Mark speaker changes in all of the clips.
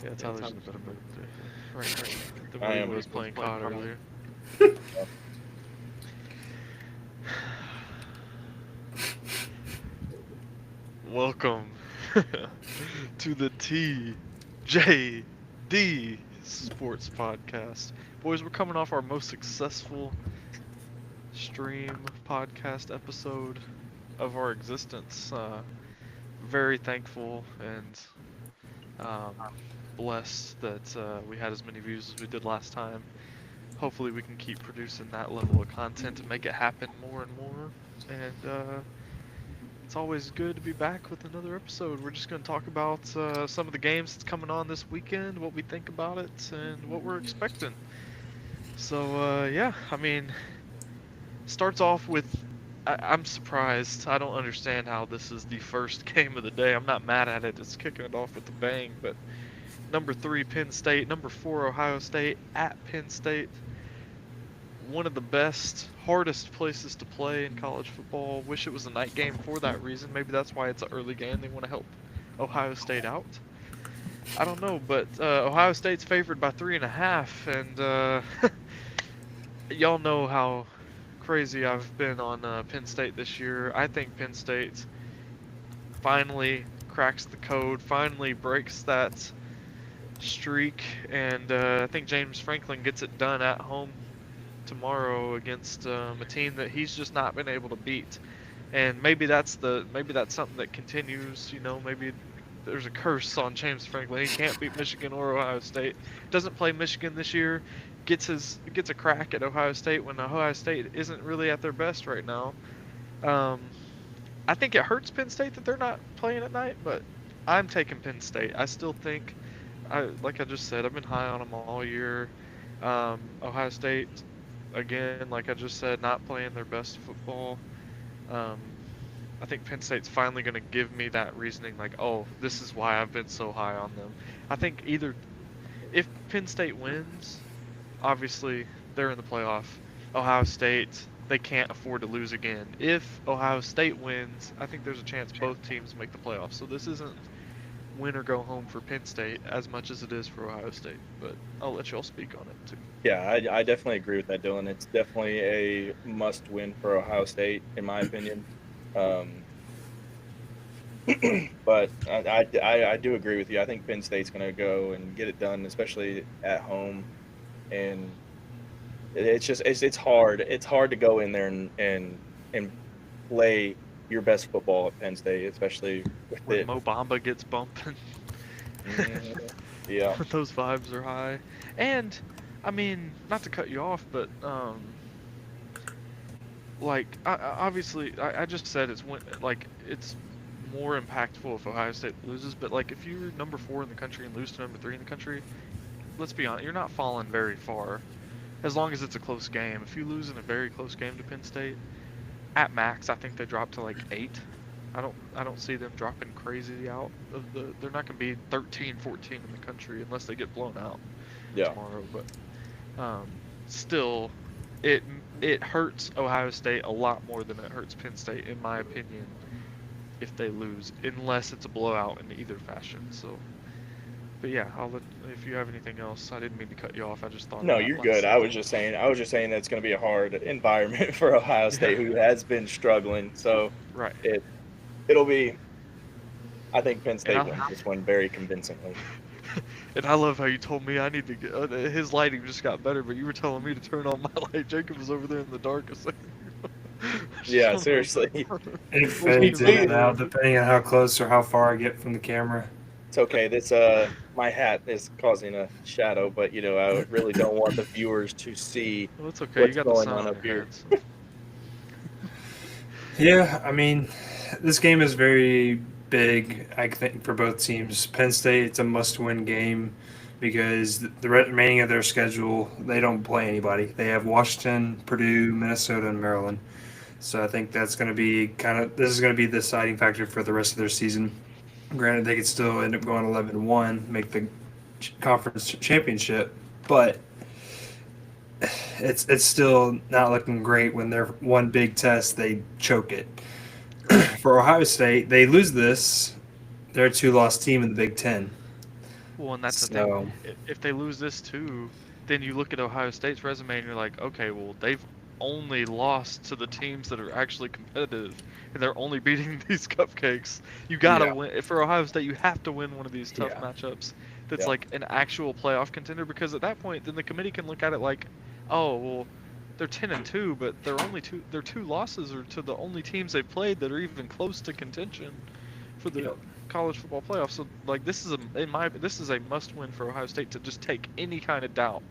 Speaker 1: Yeah, Tyler's in a better mood right than
Speaker 2: I
Speaker 1: what he
Speaker 2: am.
Speaker 1: was playing COD earlier. Welcome to the TJD Sports Podcast. Boys, we're coming off our most successful stream podcast episode of our existence. Very thankful and um, blessed that we had as many views as we did last time. Hopefully, we can keep producing that level of content and make it happen more and more. And it's always good to be back with another episode. We're just going to talk about some of the games that's coming on this weekend, what we think about it, and what we're expecting. So, yeah, I mean, starts off with I'm surprised. I don't understand how this is the first game of the day. I'm not mad at it. It's kicking it off with a bang. But number 3, Penn State. Number 4, Ohio State at Penn State. One of the best, hardest places to play in college football. Wish it was a night game for that reason. Maybe that's why it's an early game. They want to help Ohio State out. I don't know, but Ohio State's favored by 3.5, and y'all know how crazy I've been on Penn State this year. I think Penn State finally cracks the code, finally breaks that streak, and I think James Franklin gets it done at home tomorrow against a team that he's just not been able to beat. And maybe that's something that continues. You know, maybe there's a curse on James Franklin. He can't beat Michigan or Ohio State. Doesn't play Michigan this year. Gets a crack at Ohio State when Ohio State isn't really at their best right now. Um, I think it hurts Penn State that they're not playing at night, but I'm taking Penn State. I still think, like I just said, I've been high on them all year. Ohio State, again, like I just said, not playing their best football. Um, I think Penn State's finally going to give me that reasoning, like, oh, this is why I've been so high on them. I think either if Penn State wins, obviously they're in the playoff. Ohio State, they can't afford to lose again. If Ohio State wins, I think there's a chance both teams make the playoffs. So this isn't win or go home for Penn State as much as it is for Ohio State. But I'll let y'all speak on it too.
Speaker 2: Yeah, I definitely agree with that, Dylan. It's definitely a must-win for Ohio State, in my opinion. Um, but I do agree with you. I think Penn State's going to go and get it done, especially at home. And it's hard. It's hard to go in there and play your best football at Penn State, especially with
Speaker 1: When
Speaker 2: it.
Speaker 1: Mo Bamba gets bumping,
Speaker 2: Yeah,
Speaker 1: those vibes are high. And I mean, not to cut you off, but like obviously, I just said like it's more impactful if Ohio State loses. But like if you're number 4 in the country and lose to number 3 in the country, let's be honest, you're not falling very far. As long as it's a close game. If you lose in a very close game to Penn State, at max, I think they drop to like 8. I don't see them dropping crazy out of the. They're not going to be 13, 14 in the country unless they get blown out
Speaker 2: yeah.
Speaker 1: tomorrow. But still, it hurts Ohio State a lot more than it hurts Penn State, in my opinion, if they lose, unless it's a blowout in either fashion. So, but yeah, if you have anything else. I didn't mean to cut you off. I just thought of
Speaker 2: No,
Speaker 1: that
Speaker 2: you're
Speaker 1: last
Speaker 2: good.
Speaker 1: second.
Speaker 2: I was just saying that it's going to be a hard environment for Ohio
Speaker 1: Yeah,
Speaker 2: State, who has been struggling. So
Speaker 1: right.
Speaker 2: it it'll be. I think Penn
Speaker 1: And
Speaker 2: State
Speaker 1: I
Speaker 2: wins this one very convincingly.
Speaker 1: and I love how you told me I need to get his lighting just got better, but you were telling me to turn on my light. Jacob was over there in the dark a second ago.
Speaker 2: Yeah,
Speaker 1: Son of
Speaker 2: seriously.
Speaker 1: a-
Speaker 3: It
Speaker 1: Looking
Speaker 3: fades in and
Speaker 1: over.
Speaker 3: out depending on how close or how far I get from the camera.
Speaker 2: It's okay. This my hat is causing a shadow, but I really don't want the viewers to see
Speaker 1: Well, it's okay. You
Speaker 2: what's
Speaker 1: got the
Speaker 2: going
Speaker 1: sun
Speaker 2: on
Speaker 1: on
Speaker 2: up
Speaker 1: your
Speaker 2: here.
Speaker 1: head. So.
Speaker 3: Yeah, I mean, this game is very big, I think, for both teams. Penn State, it's a must-win game because the remaining of their schedule, they don't play anybody. They have Washington, Purdue, Minnesota, and Maryland. So I think that's going to be this is going to be the deciding factor for the rest of their season. Granted, they could still end up going 11-1, make the conference championship, but it's still not looking great when they're one big test they choke it. For Ohio State, they lose this. They're a 2-loss team in the Big Ten.
Speaker 1: Well, and that's the thing.
Speaker 3: So
Speaker 1: If they lose this too, then you look at Ohio State's resume and you're like, okay, well, they've only lost to the teams that are actually competitive, and they're only beating these cupcakes. You gotta
Speaker 3: yeah,
Speaker 1: win. For Ohio State, you have to win one of these tough
Speaker 3: yeah,
Speaker 1: matchups that's
Speaker 2: Yeah.
Speaker 1: like an actual playoff contender, because at that point, then the committee can look at it like, oh, well, they're 10-2, but their two losses are to the only teams they've played that are even close to contention for the
Speaker 3: yep.
Speaker 1: college football playoffs. So like this is a must win for Ohio State to just take any kind of doubt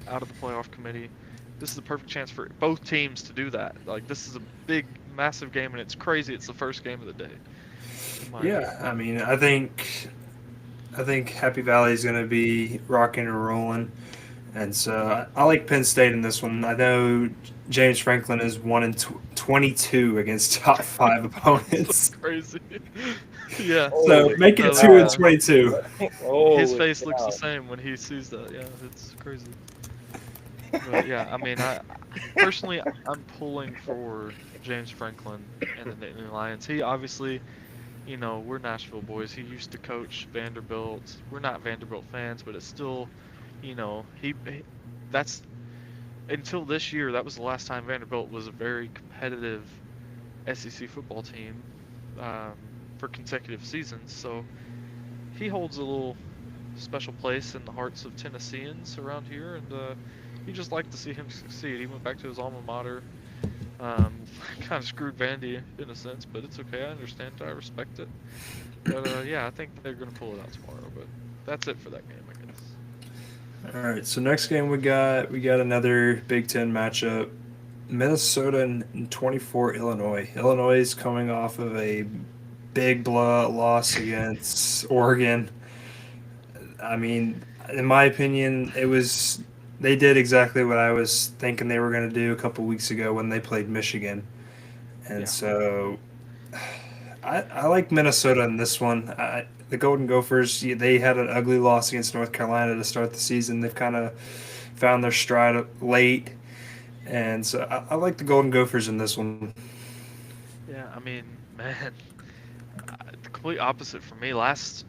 Speaker 1: out of the playoff committee. This is a perfect chance for both teams to do that. Like this is a big, massive game, and it's crazy. It's the first game of the day. In my opinion.
Speaker 3: Yeah, I mean, I think Happy Valley is going to be rocking and rolling, and so I like Penn State in this one. I know James Franklin is 1-22 against top five opponents,
Speaker 1: So crazy. Yeah.
Speaker 3: so
Speaker 2: Holy
Speaker 3: make it
Speaker 1: So,
Speaker 3: 2-22.
Speaker 1: his
Speaker 2: Holy
Speaker 1: face looks the
Speaker 2: cow.
Speaker 1: same when he sees that. Yeah, it's crazy. But yeah, I mean, I personally I'm pulling for James Franklin and the Nittany Lions. He obviously, we're Nashville boys. He used to coach Vanderbilt. We're not Vanderbilt fans, but it's still, that's until this year. That was the last time Vanderbilt was a very competitive SEC football team um, for consecutive seasons. So he holds a little special place in the hearts of Tennesseans around here, and you just like to see him succeed. He went back to his alma mater. Kind of screwed Vandy in a sense, but it's okay. I understand. I respect it. But yeah, I think they're going to pull it out tomorrow. But that's it for that game, I guess.
Speaker 3: All right, so next game we got another Big Ten matchup. Minnesota and 24 Illinois. Illinois is coming off of a big blowout loss against Oregon. I mean, in my opinion, they did exactly what I was thinking they were going to do a couple weeks ago when they played Michigan. And
Speaker 1: Yeah.
Speaker 3: so I like Minnesota in this one. The Golden Gophers, they had an ugly loss against North Carolina to start the season. They've kind of found their stride late. And so I like the Golden Gophers in this one.
Speaker 1: Yeah, I mean, man, the complete opposite for me. Last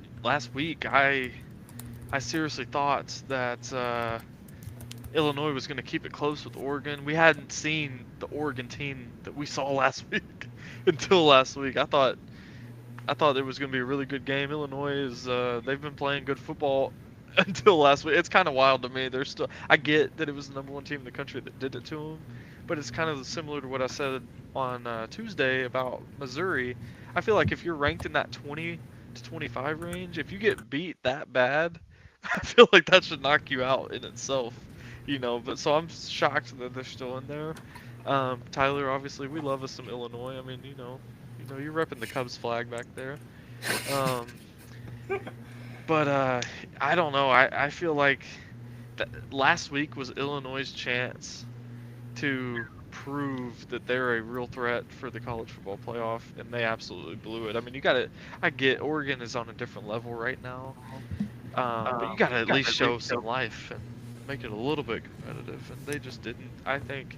Speaker 1: week, I seriously thought that Illinois was going to keep it close with Oregon. We hadn't seen the Oregon team that we saw last week until last week. I thought it was going to be a really good game. Illinois is they've been playing good football until last week. It's kind of wild to me. I get that it was the number one team in the country that did it to them, but it's kind of similar to what I said on Tuesday about Missouri. I feel like if you're ranked in that 20 to 25 range, if you get beat that bad, I feel like that should knock you out in itself. But so I'm shocked that they're still in there. Tyler, obviously, we love us some Illinois. I mean, you're repping the Cubs flag back there. Um, but I don't know. I feel like last week was Illinois' chance to prove that they're a real threat for the college football playoff, and they absolutely blew it. I mean, I get Oregon is on a different level right now, but you got to at least show some life and make it a little bit competitive, and they just didn't. I think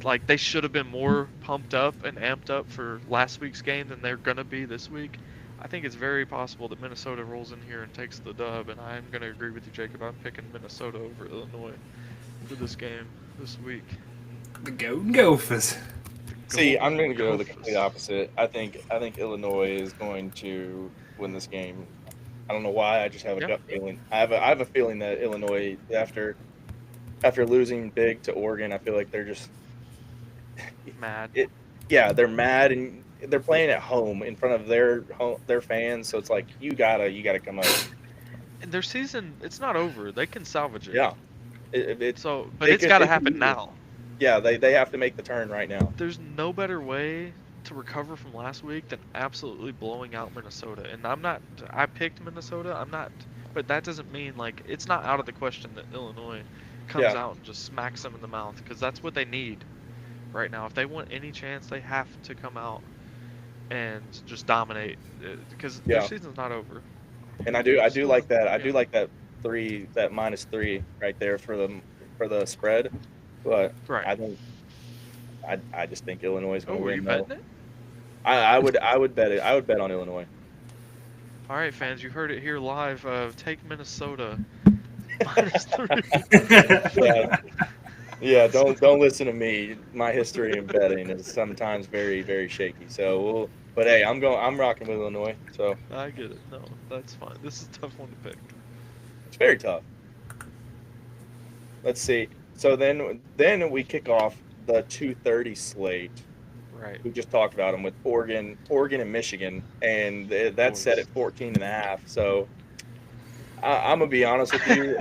Speaker 1: like they should have been more pumped up and amped up for last week's game than they're gonna be this week. I think it's very possible that Minnesota rolls in here and takes the dub, and I'm gonna agree with you, Jacob. I'm picking Minnesota over Illinois for this game this week.
Speaker 3: The Golden Gophers.
Speaker 2: See, I'm going to go the
Speaker 1: Gophers.
Speaker 2: complete opposite. I think Illinois is going to win this game. I don't know why. I just have a gut feeling. I have a feeling that Illinois, after losing big to Oregon, I feel like they're just
Speaker 1: Mad.
Speaker 2: they're mad, and they're playing at home in front of their fans. So it's like you gotta come up.
Speaker 1: And their season, it's not over. They can salvage it.
Speaker 2: Yeah,
Speaker 1: But
Speaker 2: they
Speaker 1: it's
Speaker 2: could-
Speaker 1: got to
Speaker 2: it could
Speaker 1: happen
Speaker 2: be-
Speaker 1: now.
Speaker 2: Yeah, they have to make the turn right now.
Speaker 1: There's no better way to recover from last week than absolutely blowing out Minnesota. And I picked Minnesota. But that doesn't mean like it's not out of the question that Illinois comes
Speaker 2: Yeah.
Speaker 1: out and just smacks them in the mouth, because that's what they need right now. If they want any chance, they have to come out and just dominate, because their season's not over.
Speaker 2: And I do like that. I do
Speaker 1: Yeah.
Speaker 2: like that -3 right there for the spread. But
Speaker 1: Right.
Speaker 2: I just think Illinois is
Speaker 1: Oh,
Speaker 2: going to
Speaker 1: were
Speaker 2: win.
Speaker 1: you
Speaker 2: though.
Speaker 1: betting it?
Speaker 2: I would bet it. I would bet on Illinois.
Speaker 1: All right, fans, you heard it here live. Take Minnesota -3.
Speaker 2: Yeah, yeah. Don't listen to me. My history in betting is sometimes very very shaky. So but hey, I'm rocking with Illinois. So
Speaker 1: I get it. No, that's fine. This is a tough one to pick.
Speaker 2: it's very tough. Let's see. So then we kick off the 2:30 slate.
Speaker 1: Right,
Speaker 2: We just talked about them with Oregon and Michigan, and that's set
Speaker 1: boys.
Speaker 2: at 14 and a half. So I'm gonna be honest with you.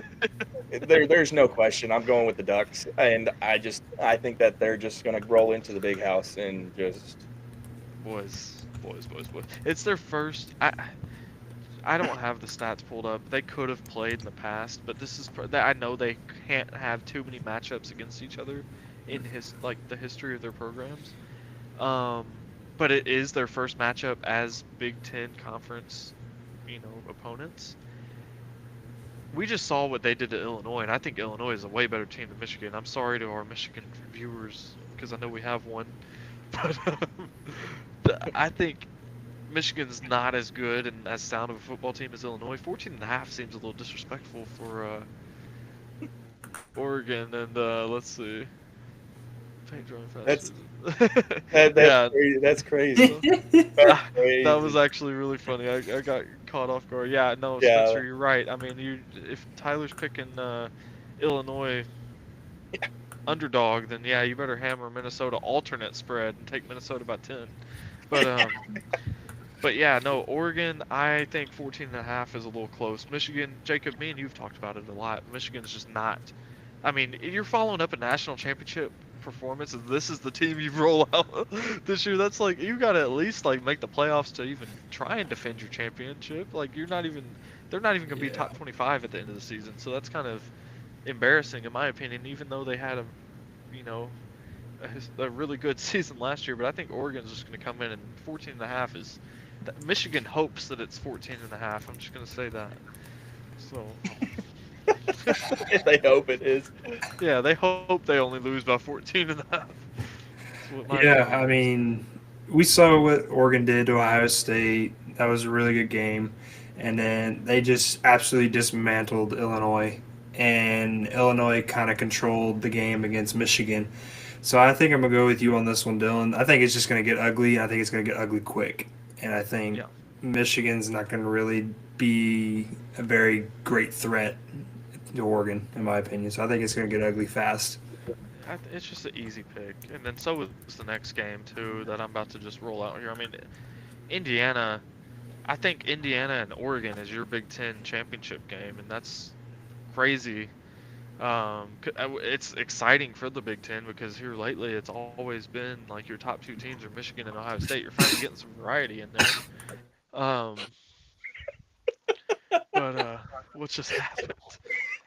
Speaker 2: There's no question. I'm going with the Ducks, and I think that they're just gonna roll into the big house and just
Speaker 1: Boys. It's their first. I don't have the stats pulled up. They could have played in the past, but this is I know they can't have too many matchups against each other in the history of their programs. Um, but it is their first matchup as Big Ten conference, opponents. We just saw what they did to Illinois, and I think Illinois is a way better team than Michigan. I'm sorry to our Michigan viewers because I know we have one, but I think Michigan's not as good and as sound of a football team as Illinois. 14.5 seems a little disrespectful for Oregon, and let's see. Paint drawing
Speaker 2: that's
Speaker 1: faster.
Speaker 2: that's
Speaker 1: Yeah,
Speaker 2: crazy. That's crazy. That's crazy.
Speaker 1: that was actually really funny. I got caught off guard. Yeah, no,
Speaker 2: Yeah.
Speaker 1: Spencer, you're right. I mean, if Tyler's picking Illinois underdog, then yeah, you better hammer Minnesota alternate spread and take Minnesota by 10. But But yeah, no, Oregon, I think 14.5 is a little close. Michigan, Jacob, me and you've talked about it a lot. Michigan's just not. I mean, you're following up a national championship performance, and this is the team you roll out this year. That's like you got to at least like make the playoffs to even try and defend your championship. Like they're not even gonna be
Speaker 3: Yeah.
Speaker 1: top 25 at the end of the season. So that's kind of embarrassing in my opinion. Even though they had you know, a really good season last year, but I think Oregon's just gonna come in and 14.5 is. Michigan hopes that it's 14.5. I'm just gonna say that. So
Speaker 2: They hope it is.
Speaker 1: yeah, they hope they only lose by 14.5. That's what my
Speaker 3: Yeah,
Speaker 1: opinion
Speaker 3: I
Speaker 1: is.
Speaker 3: mean, we saw what Oregon did to Ohio State. That was a really good game. And then they just absolutely dismantled Illinois. And Illinois kind of controlled the game against Michigan. So I think I'm going to go with you on this one, Dylan. I think it's just going to get ugly. I think it's going to get ugly quick. And I think
Speaker 1: Yeah,
Speaker 3: Michigan's not going to really be a very great threat to Oregon, in my opinion. So I think it's going to get ugly fast.
Speaker 1: it's just an easy pick, and then so is the next game too that I'm about to just roll out here. I mean, Indiana. I think Indiana and Oregon is your Big Ten championship game, and that's crazy. It's exciting for the Big Ten because here lately it's always been like your top two teams are Michigan and Ohio State. You're finally getting some variety in there. Um, but what just happened?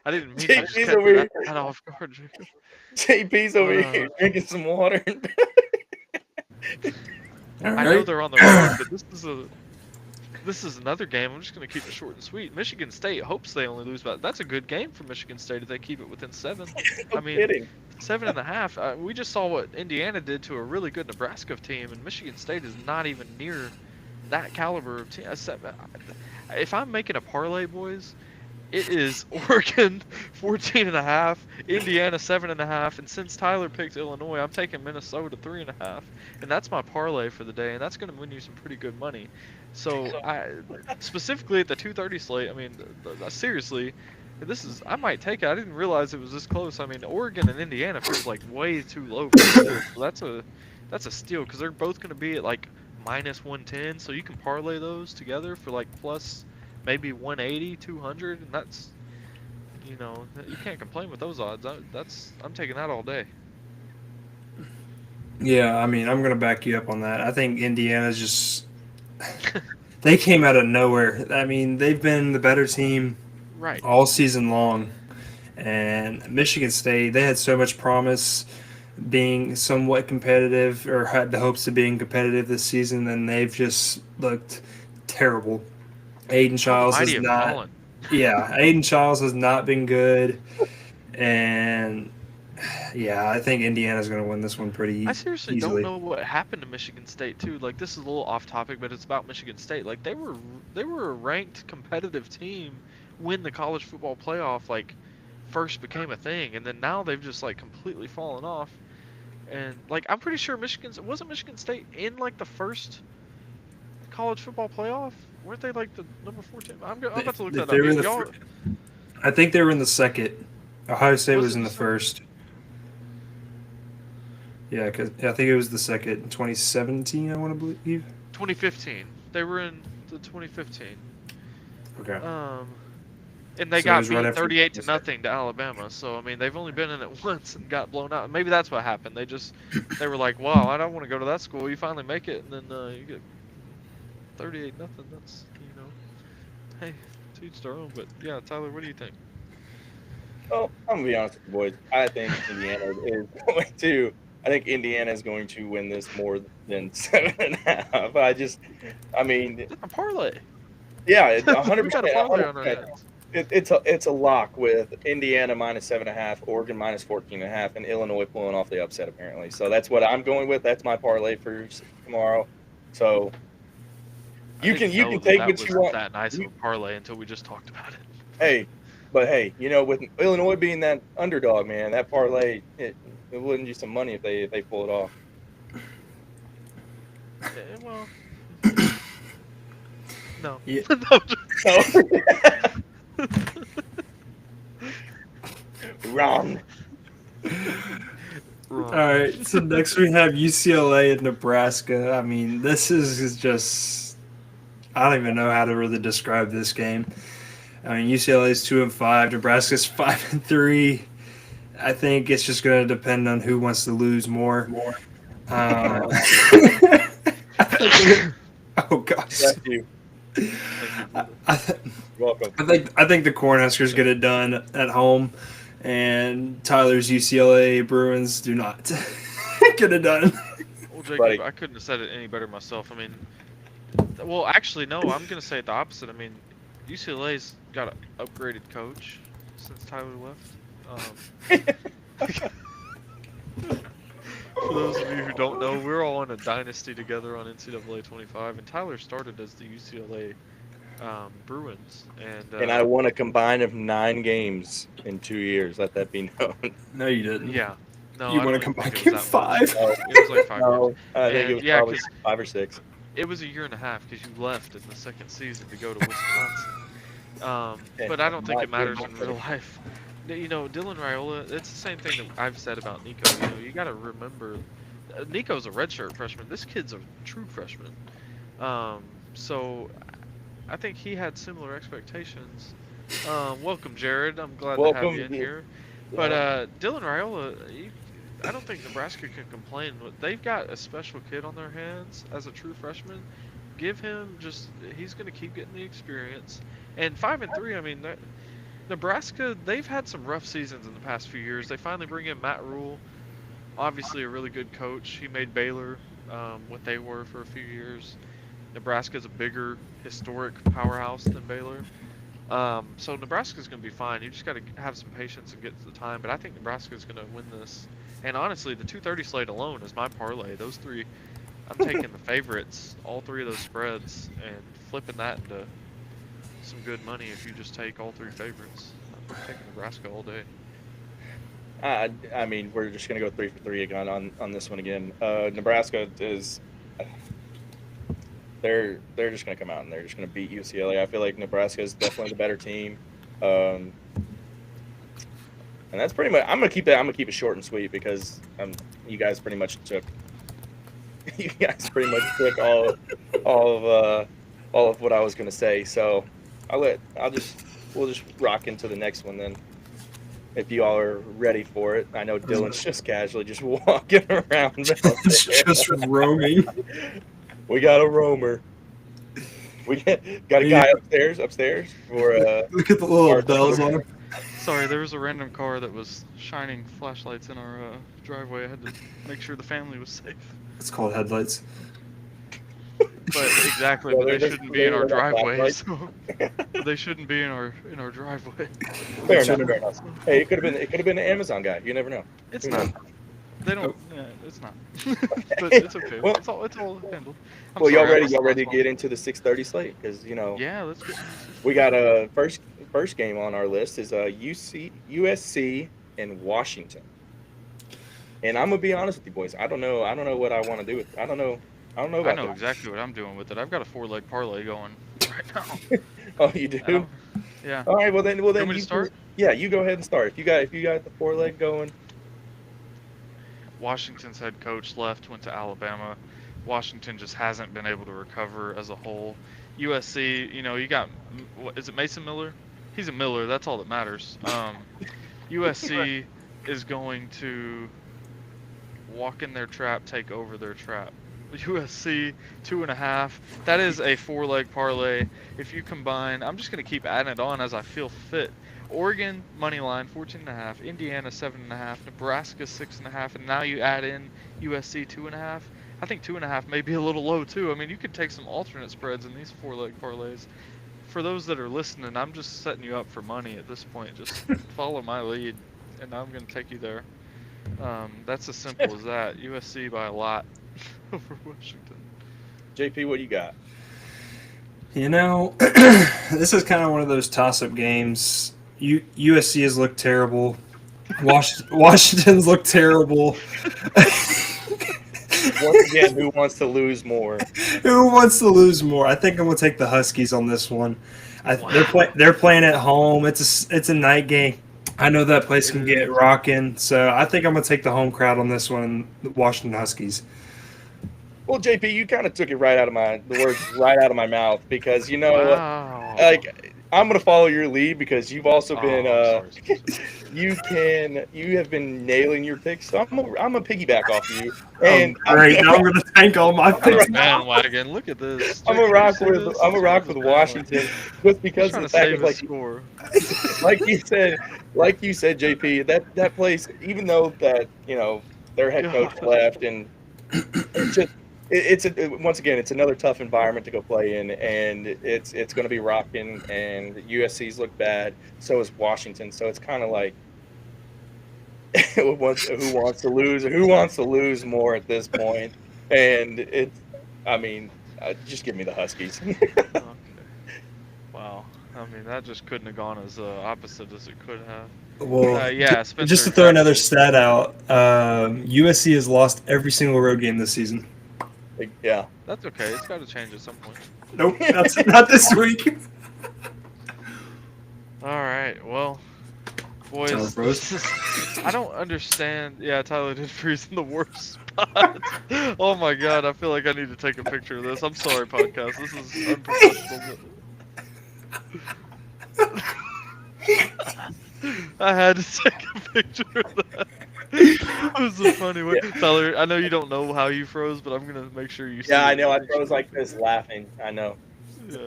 Speaker 1: I didn't mean to just
Speaker 2: JP's
Speaker 1: catch
Speaker 2: over here.
Speaker 1: that off guard, Jacob.
Speaker 2: JP's
Speaker 1: But
Speaker 2: over here drinking some water.
Speaker 3: All
Speaker 1: I know
Speaker 3: right.
Speaker 1: they're on the road, but this is another game. I'm just gonna keep it short and sweet. Michigan State hopes they only lose by. That's a good game for Michigan State if they keep it within 7.
Speaker 2: No
Speaker 1: I mean,
Speaker 2: kidding.
Speaker 1: 7.5. We just saw what Indiana did to a really good Nebraska team, and Michigan State is not even near that caliber of team. If I'm making a parlay, boys, it is Oregon 14.5, Indiana 7.5, and since Tyler picked Illinois, I'm taking Minnesota 3.5, and that's my parlay for the day, and that's going to win you some pretty good money. So specifically at the 2:30 slate, I mean, seriously, I might take it. I didn't realize it was this close. I mean, Oregon and Indiana feels like way too low for this. So that's a steal because they're both going to be at like -110. So you can parlay those together for like plus maybe 180, 200, and that's you can't complain with those odds. I'm taking that all day.
Speaker 3: Yeah, I mean, I'm going to back you up on that. I think Indiana's just. They came out of nowhere. I mean, they've been the better team
Speaker 1: Right.
Speaker 3: all season long. And Michigan State, they had so much promise being somewhat competitive or had the hopes of being competitive this season, and they've just looked terrible. Aiden
Speaker 1: How the
Speaker 3: Childs has
Speaker 1: mighty have
Speaker 3: not.
Speaker 1: fallen.
Speaker 3: Yeah, Aiden Childs has not been good. And Yeah, I think Indiana's going to win this one pretty
Speaker 1: I seriously
Speaker 3: easily.
Speaker 1: don't know what happened to Michigan State too. Like this is a little off topic, but it's about Michigan State. Like they were a ranked competitive team when the college football playoff like first became a thing, and then now they've just like completely fallen off. And like I'm pretty sure wasn't Michigan State in like the first college football playoff? Weren't they like the number 4 team? I'm about to look
Speaker 3: If
Speaker 1: that
Speaker 3: they
Speaker 1: up.
Speaker 3: were the,
Speaker 1: Y'all,
Speaker 3: I think they were in the second. Ohio State
Speaker 1: Was
Speaker 3: was
Speaker 1: it
Speaker 3: in
Speaker 1: the
Speaker 3: the
Speaker 1: second?
Speaker 3: first. Yeah, because I think it was the second in 2017. I want to believe.
Speaker 1: 2015. They were in the 2015.
Speaker 3: Okay.
Speaker 1: And they
Speaker 3: So it
Speaker 1: got
Speaker 3: was right
Speaker 1: beat
Speaker 3: after
Speaker 1: 38 to
Speaker 3: Ohio State.
Speaker 1: nothing to Alabama. So I mean, they've only been in it once and got blown out. Maybe that's what happened. They were like, "Wow, I don't want to go to that school." You finally make it, and then you get 38 nothing. That's hey, to each their own. But yeah, Tyler, what do you think?
Speaker 2: Well, I'm gonna be honest with you boys. I think Indiana is going to. I think Indiana is going to win this more than 7.5. I mean,
Speaker 1: A parlay.
Speaker 2: yeah,
Speaker 1: We got a
Speaker 2: 100%.
Speaker 1: parlay on our
Speaker 2: 100%.
Speaker 1: hands.
Speaker 2: It's a lock with Indiana minus 7.5, Oregon minus 14.5, and Illinois pulling off the upset apparently. So that's what I'm going with. That's my parlay for tomorrow. So
Speaker 1: I
Speaker 2: you
Speaker 1: didn't
Speaker 2: can
Speaker 1: know
Speaker 2: take
Speaker 1: that
Speaker 2: what
Speaker 1: was
Speaker 2: you want.
Speaker 1: that nice of a parlay until we just talked about it.
Speaker 2: Hey, with Illinois being that underdog, man, that parlay it wouldn't you some money if they pull it off.
Speaker 1: Well, no.
Speaker 3: Yeah.
Speaker 1: No.
Speaker 2: So wrong.
Speaker 3: All right. So next we have UCLA and Nebraska. I mean, this is just I don't even know how to really describe this game. I mean, UCLA is 2-5. Nebraska's 5-3. I think it's just going to depend on who wants to lose more. Oh gosh.
Speaker 2: Thank you.
Speaker 3: I
Speaker 2: Welcome.
Speaker 3: think the Cornhuskers get it done at home, and Tyler's UCLA Bruins do not get it done.
Speaker 1: Well, Jacob,
Speaker 2: Buddy.
Speaker 1: I couldn't have said it any better myself. I mean, well, actually, no, I'm going to say it the opposite. I mean, UCLA's got an upgraded coach since Tyler left. For those of you who don't know, we're all in a dynasty together on NCAA 25, and Tyler started as the UCLA Bruins.
Speaker 2: And I won a combined of 9 games in 2 years. Let that be known.
Speaker 3: No, you didn't.
Speaker 1: Yeah. No,
Speaker 3: You
Speaker 1: I
Speaker 3: won a
Speaker 1: don't even
Speaker 3: combined
Speaker 1: think it
Speaker 3: game
Speaker 1: was that much.
Speaker 3: 5.
Speaker 2: No,
Speaker 1: It was like 5 years.
Speaker 2: I think
Speaker 1: And
Speaker 2: it was
Speaker 1: yeah,
Speaker 2: probably
Speaker 1: 'cause
Speaker 2: 5 or 6.
Speaker 1: It was a year and a half because you left in the second season to go to Wisconsin. But I don't think it matters in real life. You know, Dylan Raiola, it's the same thing that I've said about Nico. You know, you got to remember, Nico's a redshirt freshman. This kid's a true freshman. So I think he had similar expectations. Welcome, Jared. I'm glad to have you in here. But Dylan Raiola, I don't think Nebraska can complain. They've got a special kid on their hands as a true freshman. Give him he's going to keep getting the experience. And 5-3, I mean, Nebraska, they've had some rough seasons in the past few years. They finally bring in Matt Rule, obviously a really good coach. He made Baylor what they were for a few years. Nebraska's a bigger historic powerhouse than Baylor. So Nebraska's going to be fine. You just got to have some patience and get to the time. But I think Nebraska's going to win this. And honestly, the 230 slate alone is my parlay. Those three, I'm taking the favorites, all 3 of those spreads, and flipping that into some good money if you just take all 3 favorites. I'm taking Nebraska all day.
Speaker 2: I mean, we're just going to go 3 for 3 again on this one again. Nebraska is they're just going to come out and they're just going to beat UCLA. I feel like Nebraska is definitely the better team. And that's pretty much. I'm gonna keep it short and sweet because you guys pretty much took all of what I was gonna say. So we'll just rock into the next one then. If you all are ready for it, I know Dylan's just casually just walking around.
Speaker 3: Just roaming.
Speaker 2: We got a roamer. We got a guy upstairs for
Speaker 3: Look at the little bells on him.
Speaker 4: Sorry, there was a random car that was shining flashlights in our driveway. I had to make sure the family was safe.
Speaker 3: It's called headlights.
Speaker 1: But exactly,
Speaker 2: Well,
Speaker 1: but they
Speaker 2: they're
Speaker 1: shouldn't be in our
Speaker 2: not
Speaker 1: driveway.
Speaker 2: flashlights.
Speaker 1: So they shouldn't be in our driveway.
Speaker 2: Fair
Speaker 3: Shouldn't
Speaker 2: enough. Fair enough. Hey, it could have been an Amazon guy. You never know.
Speaker 1: It's
Speaker 2: Who
Speaker 1: not.
Speaker 2: knows?
Speaker 1: They don't.
Speaker 3: Nope.
Speaker 1: Yeah, it's not. But it's okay.
Speaker 2: Well,
Speaker 1: It's all handled. I'm
Speaker 2: well, y'all
Speaker 1: sorry. I
Speaker 2: ready?
Speaker 1: missed
Speaker 2: Y'all
Speaker 1: the last
Speaker 2: ready to
Speaker 1: one.
Speaker 2: get into the 6:30 slate? Because
Speaker 1: Yeah, let's get into this.
Speaker 2: we got a first game on our list is USC and Washington. And I'm gonna be honest with you boys. I don't know what I want to do with. I don't know
Speaker 1: I
Speaker 2: about
Speaker 1: know
Speaker 2: this.
Speaker 1: exactly what I'm doing with it. I've got a 4-leg parlay going right now.
Speaker 2: Oh, you
Speaker 1: And
Speaker 2: do?
Speaker 1: yeah.
Speaker 2: All right. Well then,
Speaker 1: You want me to start?
Speaker 2: yeah, you go ahead and start. If you got the 4 leg going.
Speaker 1: Washington's head coach left, went to Alabama. Washington just hasn't been able to recover as a whole. USC, you got, is it Mason Miller? He's a Miller. That's all that matters. USC is going to walk in their trap, take over their trap. USC 2.5. That is a 4-leg parlay. If you combine, I'm just going to keep adding it on as I feel fit. Oregon money line 14.5, Indiana 7.5, Nebraska 6.5, and now you add in USC 2.5. I think 2.5 may be a little low too. I mean, you could take some alternate spreads in these 4-leg parlays. For those that are listening, I'm just setting you up for money at this point. Just follow my lead, and I'm going to take you there. That's as simple as that. USC by a lot over Washington.
Speaker 2: JP, what do you got?
Speaker 3: This is kind of one of those toss-up games. USC has looked terrible. Washington's looked terrible.
Speaker 2: Once again, who wants to lose more?
Speaker 3: Who wants to lose more? I think I'm gonna take the Huskies on this one. They're playing at home. It's a night game. I know that place can get rocking, so I think I'm gonna take the home crowd on this one. The Washington Huskies.
Speaker 2: Well, JP, you kind of took it the words right out of my mouth because
Speaker 1: Wow.
Speaker 2: like I'm gonna follow your lead because you've also been
Speaker 1: I'm sorry.
Speaker 2: you have been nailing your picks. So I'm gonna piggyback off you.
Speaker 3: Oh,
Speaker 2: And
Speaker 3: great! Now I'm gonna tank all my picks.
Speaker 1: Bandwagon. Look at this.
Speaker 2: I'm
Speaker 1: JP,
Speaker 2: gonna rock
Speaker 1: you see
Speaker 2: with
Speaker 1: this?
Speaker 2: I'm gonna rock with Washington just because
Speaker 1: He's
Speaker 2: of
Speaker 1: trying
Speaker 2: the
Speaker 1: to
Speaker 2: fact
Speaker 1: save
Speaker 2: that
Speaker 1: his score.
Speaker 2: like you said, JP, that place, even though that their head coach
Speaker 1: God.
Speaker 2: left, and once again it's another tough environment to go play in, and it's going to be rocking, and USC's look bad, so is Washington, so it's kind of like who wants to lose more at this point, and just give me the Huskies.
Speaker 1: Okay. Wow. I mean, that just couldn't have gone as opposite as it could have.
Speaker 3: Well,
Speaker 1: Yeah, Spencer.
Speaker 3: just to throw another
Speaker 1: Jackson.
Speaker 3: stat out, USC has lost every single road game this season.
Speaker 2: Yeah.
Speaker 1: That's okay. It's got to change at some point.
Speaker 3: Nope, not this week.
Speaker 1: All right. Well, boys,
Speaker 3: Tyler froze.
Speaker 1: I don't understand. Yeah, Tyler did freeze in the worst spot. Oh my god, I feel like I need to take a picture of this. I'm sorry, podcast. This is unprofessional. I had to take a picture of that. It was a funny way. Tyler, I know you don't know how you froze, but I'm gonna make sure you see
Speaker 2: Yeah, I
Speaker 1: it.
Speaker 2: know. I froze like this laughing. I know.
Speaker 1: Yeah,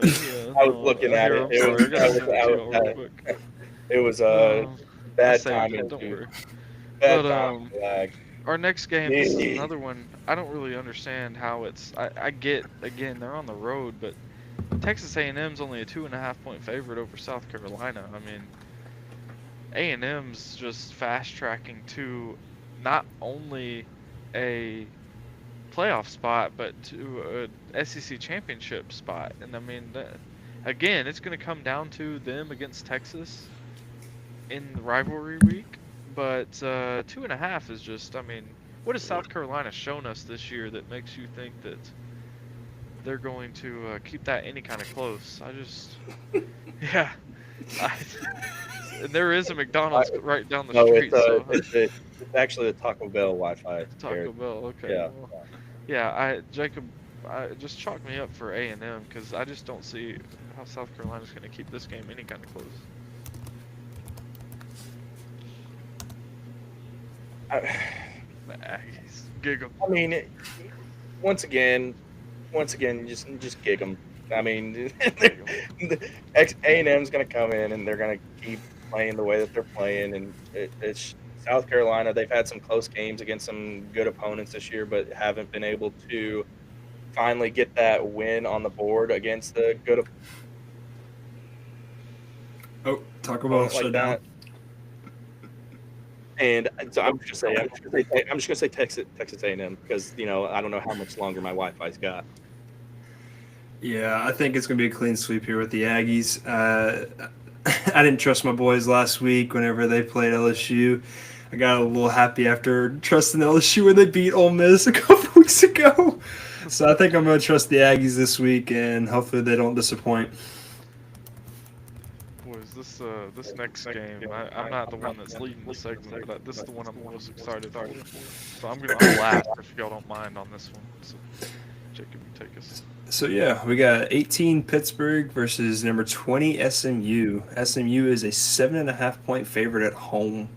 Speaker 2: I was looking at it.
Speaker 1: I'm sorry. I gotta send it to you real quick.
Speaker 2: It was
Speaker 1: I
Speaker 2: bad
Speaker 1: saved
Speaker 2: timing.
Speaker 1: it, don't
Speaker 2: Dude.
Speaker 1: worry.
Speaker 2: Bad
Speaker 1: But,
Speaker 2: timing lag.
Speaker 1: Our next game, this is another one. I don't really understand how it's. I get, again, they're on the road, but Texas A&M's only a 2.5-point favorite over South Carolina. I mean, A&M's just fast tracking to not only a playoff spot, but to a SEC championship spot. And I mean, again, it's going to come down to them against Texas in the rivalry week. But 2.5 is just, I mean, what has South Carolina shown us this year that makes you think that they're going to keep that any kind of close? Yeah. And there is a McDonald's right down the street.
Speaker 2: It's actually the Taco Bell Wi-Fi.
Speaker 1: Taco Bell, okay.
Speaker 2: Yeah.
Speaker 1: Well, yeah, Jacob, just chalk me up for A&M because I just don't see how South Carolina's going to keep this game any kind of close. Aggies, giggle.
Speaker 2: I mean, once again, just gig them. I mean, A&M's going to come in and they're going to keep playing the way that they're playing, and it's South Carolina. They've had some close games against some good opponents this year, but haven't been able to finally get that win on the board against the good
Speaker 3: Oh, Taco Bell
Speaker 2: opponent like
Speaker 3: shut
Speaker 2: that.
Speaker 3: down.
Speaker 2: And so I'm just gonna say Texas A&M because I don't know how much longer my Wi-Fi's got.
Speaker 3: Yeah, I think it's going to be a clean sweep here with the Aggies. I didn't trust my boys last week whenever they played LSU. I got a little happy after trusting LSU when they beat Ole Miss a couple weeks ago. So I think I'm going to trust the Aggies this week, and hopefully they don't disappoint.
Speaker 1: Boys, this next game, I'm not the one that's leading the segment, but this is the one I'm most excited for. So I'm gonna go last if y'all don't mind on this one. So, Jacob, you take us.
Speaker 3: So yeah, we got 18 Pittsburgh versus number 20 SMU. SMU is a 7.5-point favorite at home.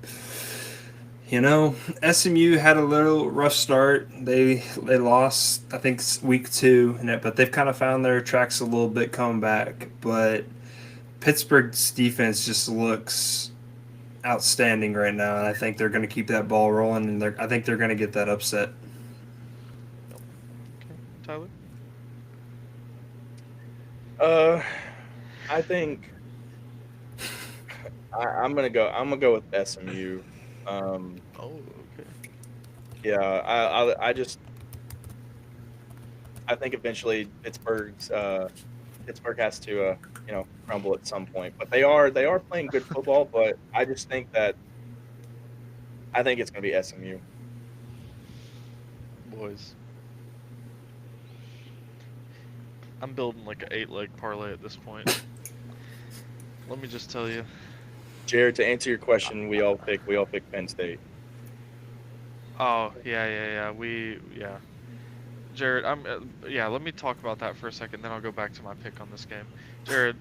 Speaker 3: SMU had a little rough start. They lost, I think, week 2, but they've kind of found their tracks a little bit coming back. But Pittsburgh's defense just looks outstanding right now, and I think they're going to keep that ball rolling, and I think they're going to get that upset.
Speaker 1: Okay, Tyler.
Speaker 2: I think I'm gonna go with SMU.
Speaker 1: Oh, okay.
Speaker 2: Yeah, I think eventually Pittsburgh has to crumble at some point. But they are playing good football. But I just think it's gonna be SMU.
Speaker 1: Boys. I'm building like an 8-leg parlay at this point. Let me just tell you.
Speaker 2: Jared, to answer your question, we all pick Penn State.
Speaker 1: Oh, yeah. Jared, let me talk about that for a second, then I'll go back to my pick on this game. Jared,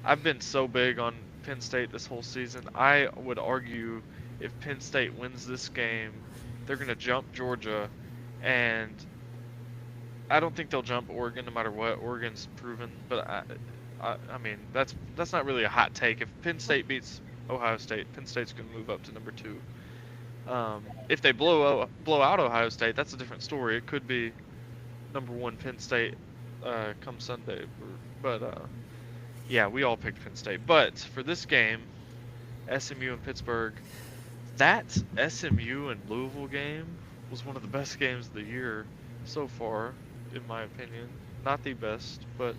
Speaker 1: I've been so big on Penn State this whole season. I would argue if Penn State wins this game, they're going to jump Georgia, and I don't think they'll jump Oregon no matter what. Oregon's proven, but I mean, that's not really a hot take. If Penn State beats Ohio State, Penn State's going to move up to number 2. If they blow out Ohio State, that's a different story. It could be number 1 Penn State come Sunday. But yeah, we all picked Penn State. But for this game, SMU and Pittsburgh, that SMU and Louisville game was one of the best games of the year so far, in my opinion. Not the best, but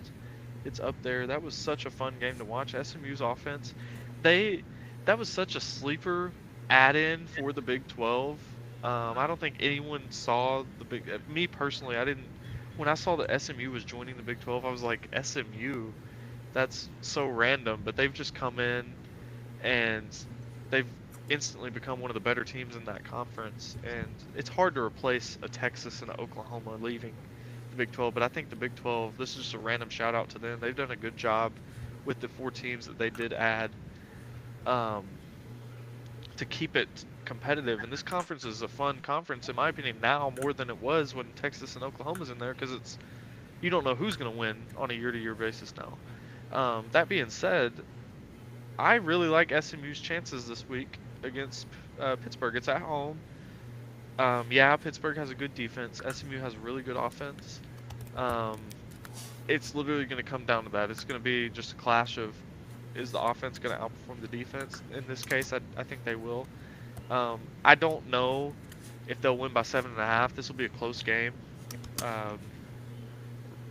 Speaker 1: it's up there. That was such a fun game to watch. SMU's offense, that was such a sleeper add-in for the Big 12. I don't think anyone saw me personally, I didn't. When I saw that SMU was joining the Big 12, I was like, SMU? That's so random. But they've just come in and they've instantly become one of the better teams in that conference. And it's hard to replace a Texas and an Oklahoma leaving the Big 12. But I think the Big 12, this is just a random shout out to them. They've done a good job with the 4 teams that they did add to keep it competitive. And this conference is a fun conference, in my opinion, now more than it was when Texas and Oklahoma's in there, because you don't know who's going to win on a year-to-year basis now. That being said, I really like SMU's chances this week against Pittsburgh. It's at home. Yeah, Pittsburgh has a good defense. SMU has a really good offense. It's literally going to come down to that. It's going to be just a clash of, is the offense going to outperform the defense? In this case, I think they will. I don't know if they'll win by 7.5. This will be a close game,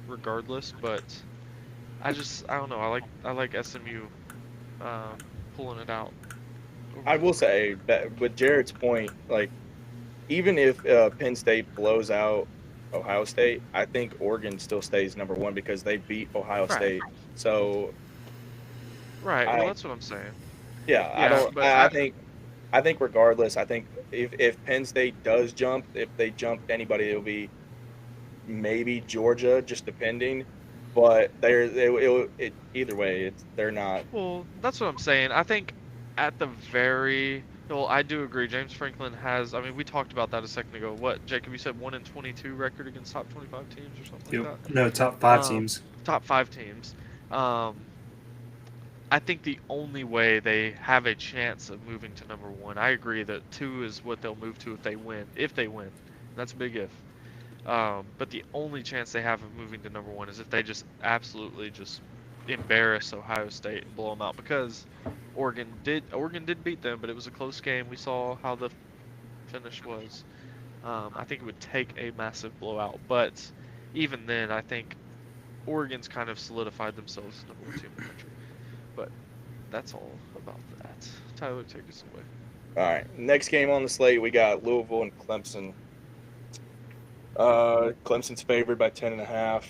Speaker 1: regardless. But I don't know. I like SMU pulling it out.
Speaker 2: I will say that with Jared's point, like, even if Penn State blows out Ohio State, I think Oregon still stays number 1 because they beat Ohio State. So,
Speaker 1: right. Well, that's what I'm saying.
Speaker 2: Yeah, I think regardless, I think if Penn State does jump, if they jump anybody, it'll be maybe Georgia, just depending. But either way, they're not.
Speaker 1: Well, that's what I'm saying. I think at the very well, I do agree. James Franklin has. I mean, we talked about that a second ago. What, Jacob? You said 1-22 record against top 25 teams or something like that.
Speaker 3: No, top 5 teams.
Speaker 1: Top 5 teams. I think the only way they have a chance of moving to number 1, I agree that 2 is what they'll move to if they win. If they win, that's a big if. But the only chance they have of moving to number one is if they just absolutely just embarrass Ohio State and blow them out, because Oregon did beat them, but it was a close game. We saw how the finish was. I think it would take a massive blowout, but even then, I think Oregon's kind of solidified themselves as number one team in the country. But that's all about that. Tyler, take us away.
Speaker 2: All right. Next game on the slate, we got Louisville and Clemson. Clemson's favored by 10.5.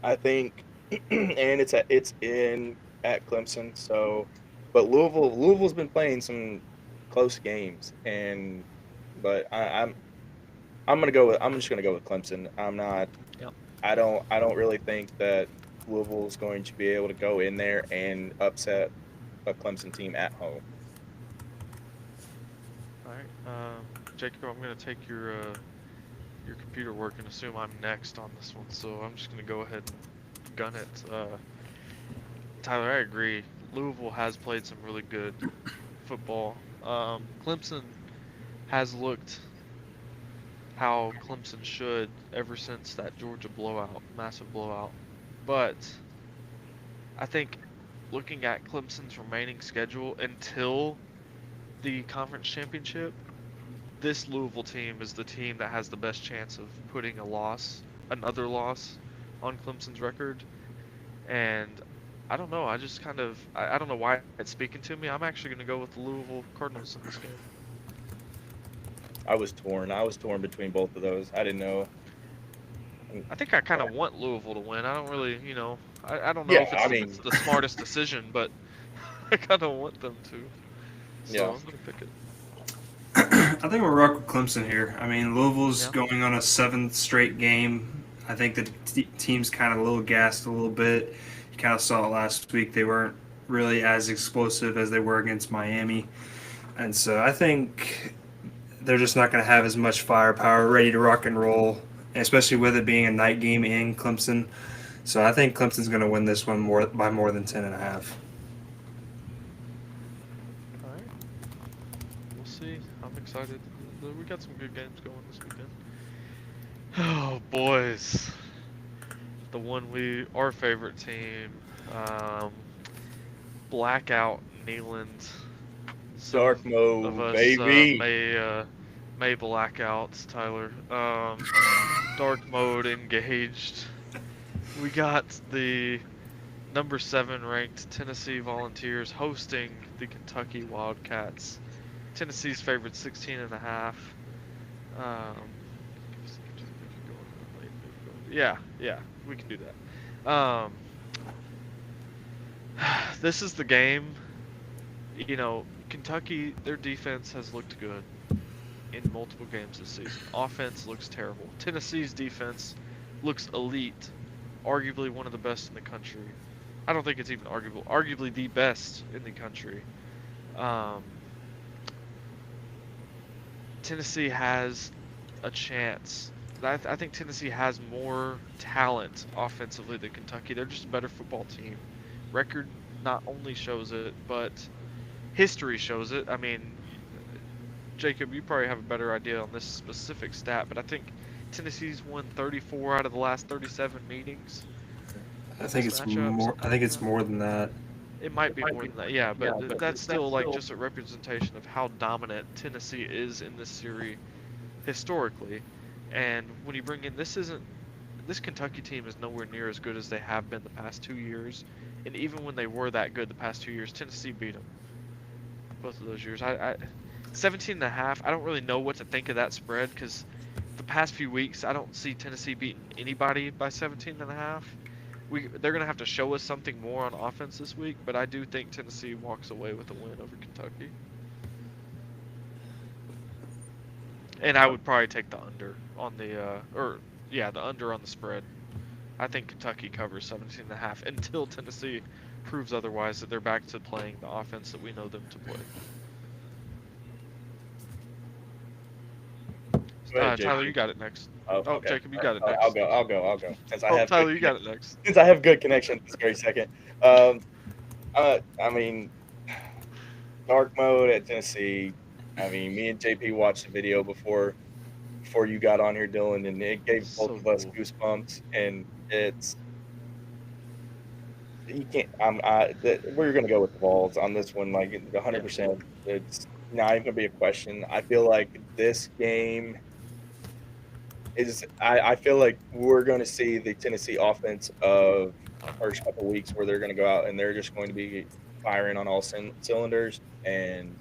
Speaker 2: I think, and it's in at Clemson. So, but Louisville's been playing some close games, but I'm just gonna go with Clemson. I'm not.
Speaker 1: Yep.
Speaker 2: I don't really think that Louisville's going to be able to go in there and upset a Clemson team at home.
Speaker 1: All right, Jacob, I'm gonna take your computer work and assume I'm next on this one, so I'm just gonna go ahead and gun it. Tyler, I agree. Louisville has played some really good football. Clemson has looked how Clemson should ever since that Georgia blowout, massive blowout. But I think looking at Clemson's remaining schedule until the conference championship, this Louisville team is the team that has the best chance of putting another loss on Clemson's record. And I don't know, I just kind of, I don't know why it's speaking to me. I'm actually going to go with the Louisville Cardinals in this game.
Speaker 2: I was torn between both of those. I didn't know.
Speaker 1: I think I kind of want Louisville to win. I don't really, I don't know
Speaker 2: Yeah,
Speaker 1: if it's the smartest decision, but I kind of want them to. So
Speaker 2: Yeah.
Speaker 1: I'm going to pick it.
Speaker 3: I think we'll rock with Clemson here. I mean, Louisville's
Speaker 1: Yeah.
Speaker 3: going on a 7th straight game. I think the team's kind of a little gassed a little bit. You kind of saw it last week. They weren't really as explosive as they were against Miami. And so I think they're just not going to have as much firepower ready to rock and roll, especially with it being a night game in Clemson. So I think Clemson's going to win this one by more than 10.5.
Speaker 1: All right. We'll see. I'm excited. We got some good games going this weekend. Oh, boys. Our favorite team, Blackout Neyland.
Speaker 2: Dark mode,
Speaker 1: of us
Speaker 2: baby.
Speaker 1: may blackouts, Tyler. Dark mode engaged. We got the number 7 ranked Tennessee Volunteers hosting the Kentucky Wildcats. Tennessee's favored 16.5. Yeah, we can do that. This is the game. Kentucky, their defense has looked good in multiple games this season. Offense looks terrible. Tennessee's defense looks elite, arguably one of the best in the country. I don't think it's even arguably the best in the country. Tennessee has a chance. I think Tennessee has more talent offensively than Kentucky. They're just a better football team. Record not only shows it, but history shows it. I mean, Jacob, you probably have a better idea on this specific stat, but I think Tennessee's won 34 out of the last 37 meetings.
Speaker 3: I think it's more. I think it's more than that.
Speaker 1: It might be more than that, yeah, but that's still like just a representation of how dominant Tennessee is in this series historically. And when you bring in this Kentucky team is nowhere near as good as they have been the past 2 years. And even when they were that good the past 2 years, Tennessee beat them both of those years. 17.5. I don't really know what to think of that spread because the past few weeks I don't see Tennessee beating anybody by 17.5. They're gonna have to show us something more on offense this week, but I do think Tennessee walks away with a win over Kentucky. And I would probably take the under on the under on the spread. I think Kentucky covers 17.5 until Tennessee proves otherwise, that they're back to playing the offense that we know them to play. Tyler, you got it next.
Speaker 2: Okay.
Speaker 1: Jacob, you got it next.
Speaker 2: I'll go. Since I have
Speaker 1: Tyler, you got it next.
Speaker 2: Since I have good connection at this very second. I mean, dark mode at Tennessee. I mean, me and JP watched the video before before you got on here, Dylan, and it gave both
Speaker 1: So
Speaker 2: of us
Speaker 1: cool.
Speaker 2: goosebumps. And it's you can't. We're gonna go with the Vols on this one, like 100%. It's not even gonna be a question. I feel like this game is. I feel like we're going to see the Tennessee offense of the first couple weeks where they're going to go out and they're just going to be firing on all cylinders. And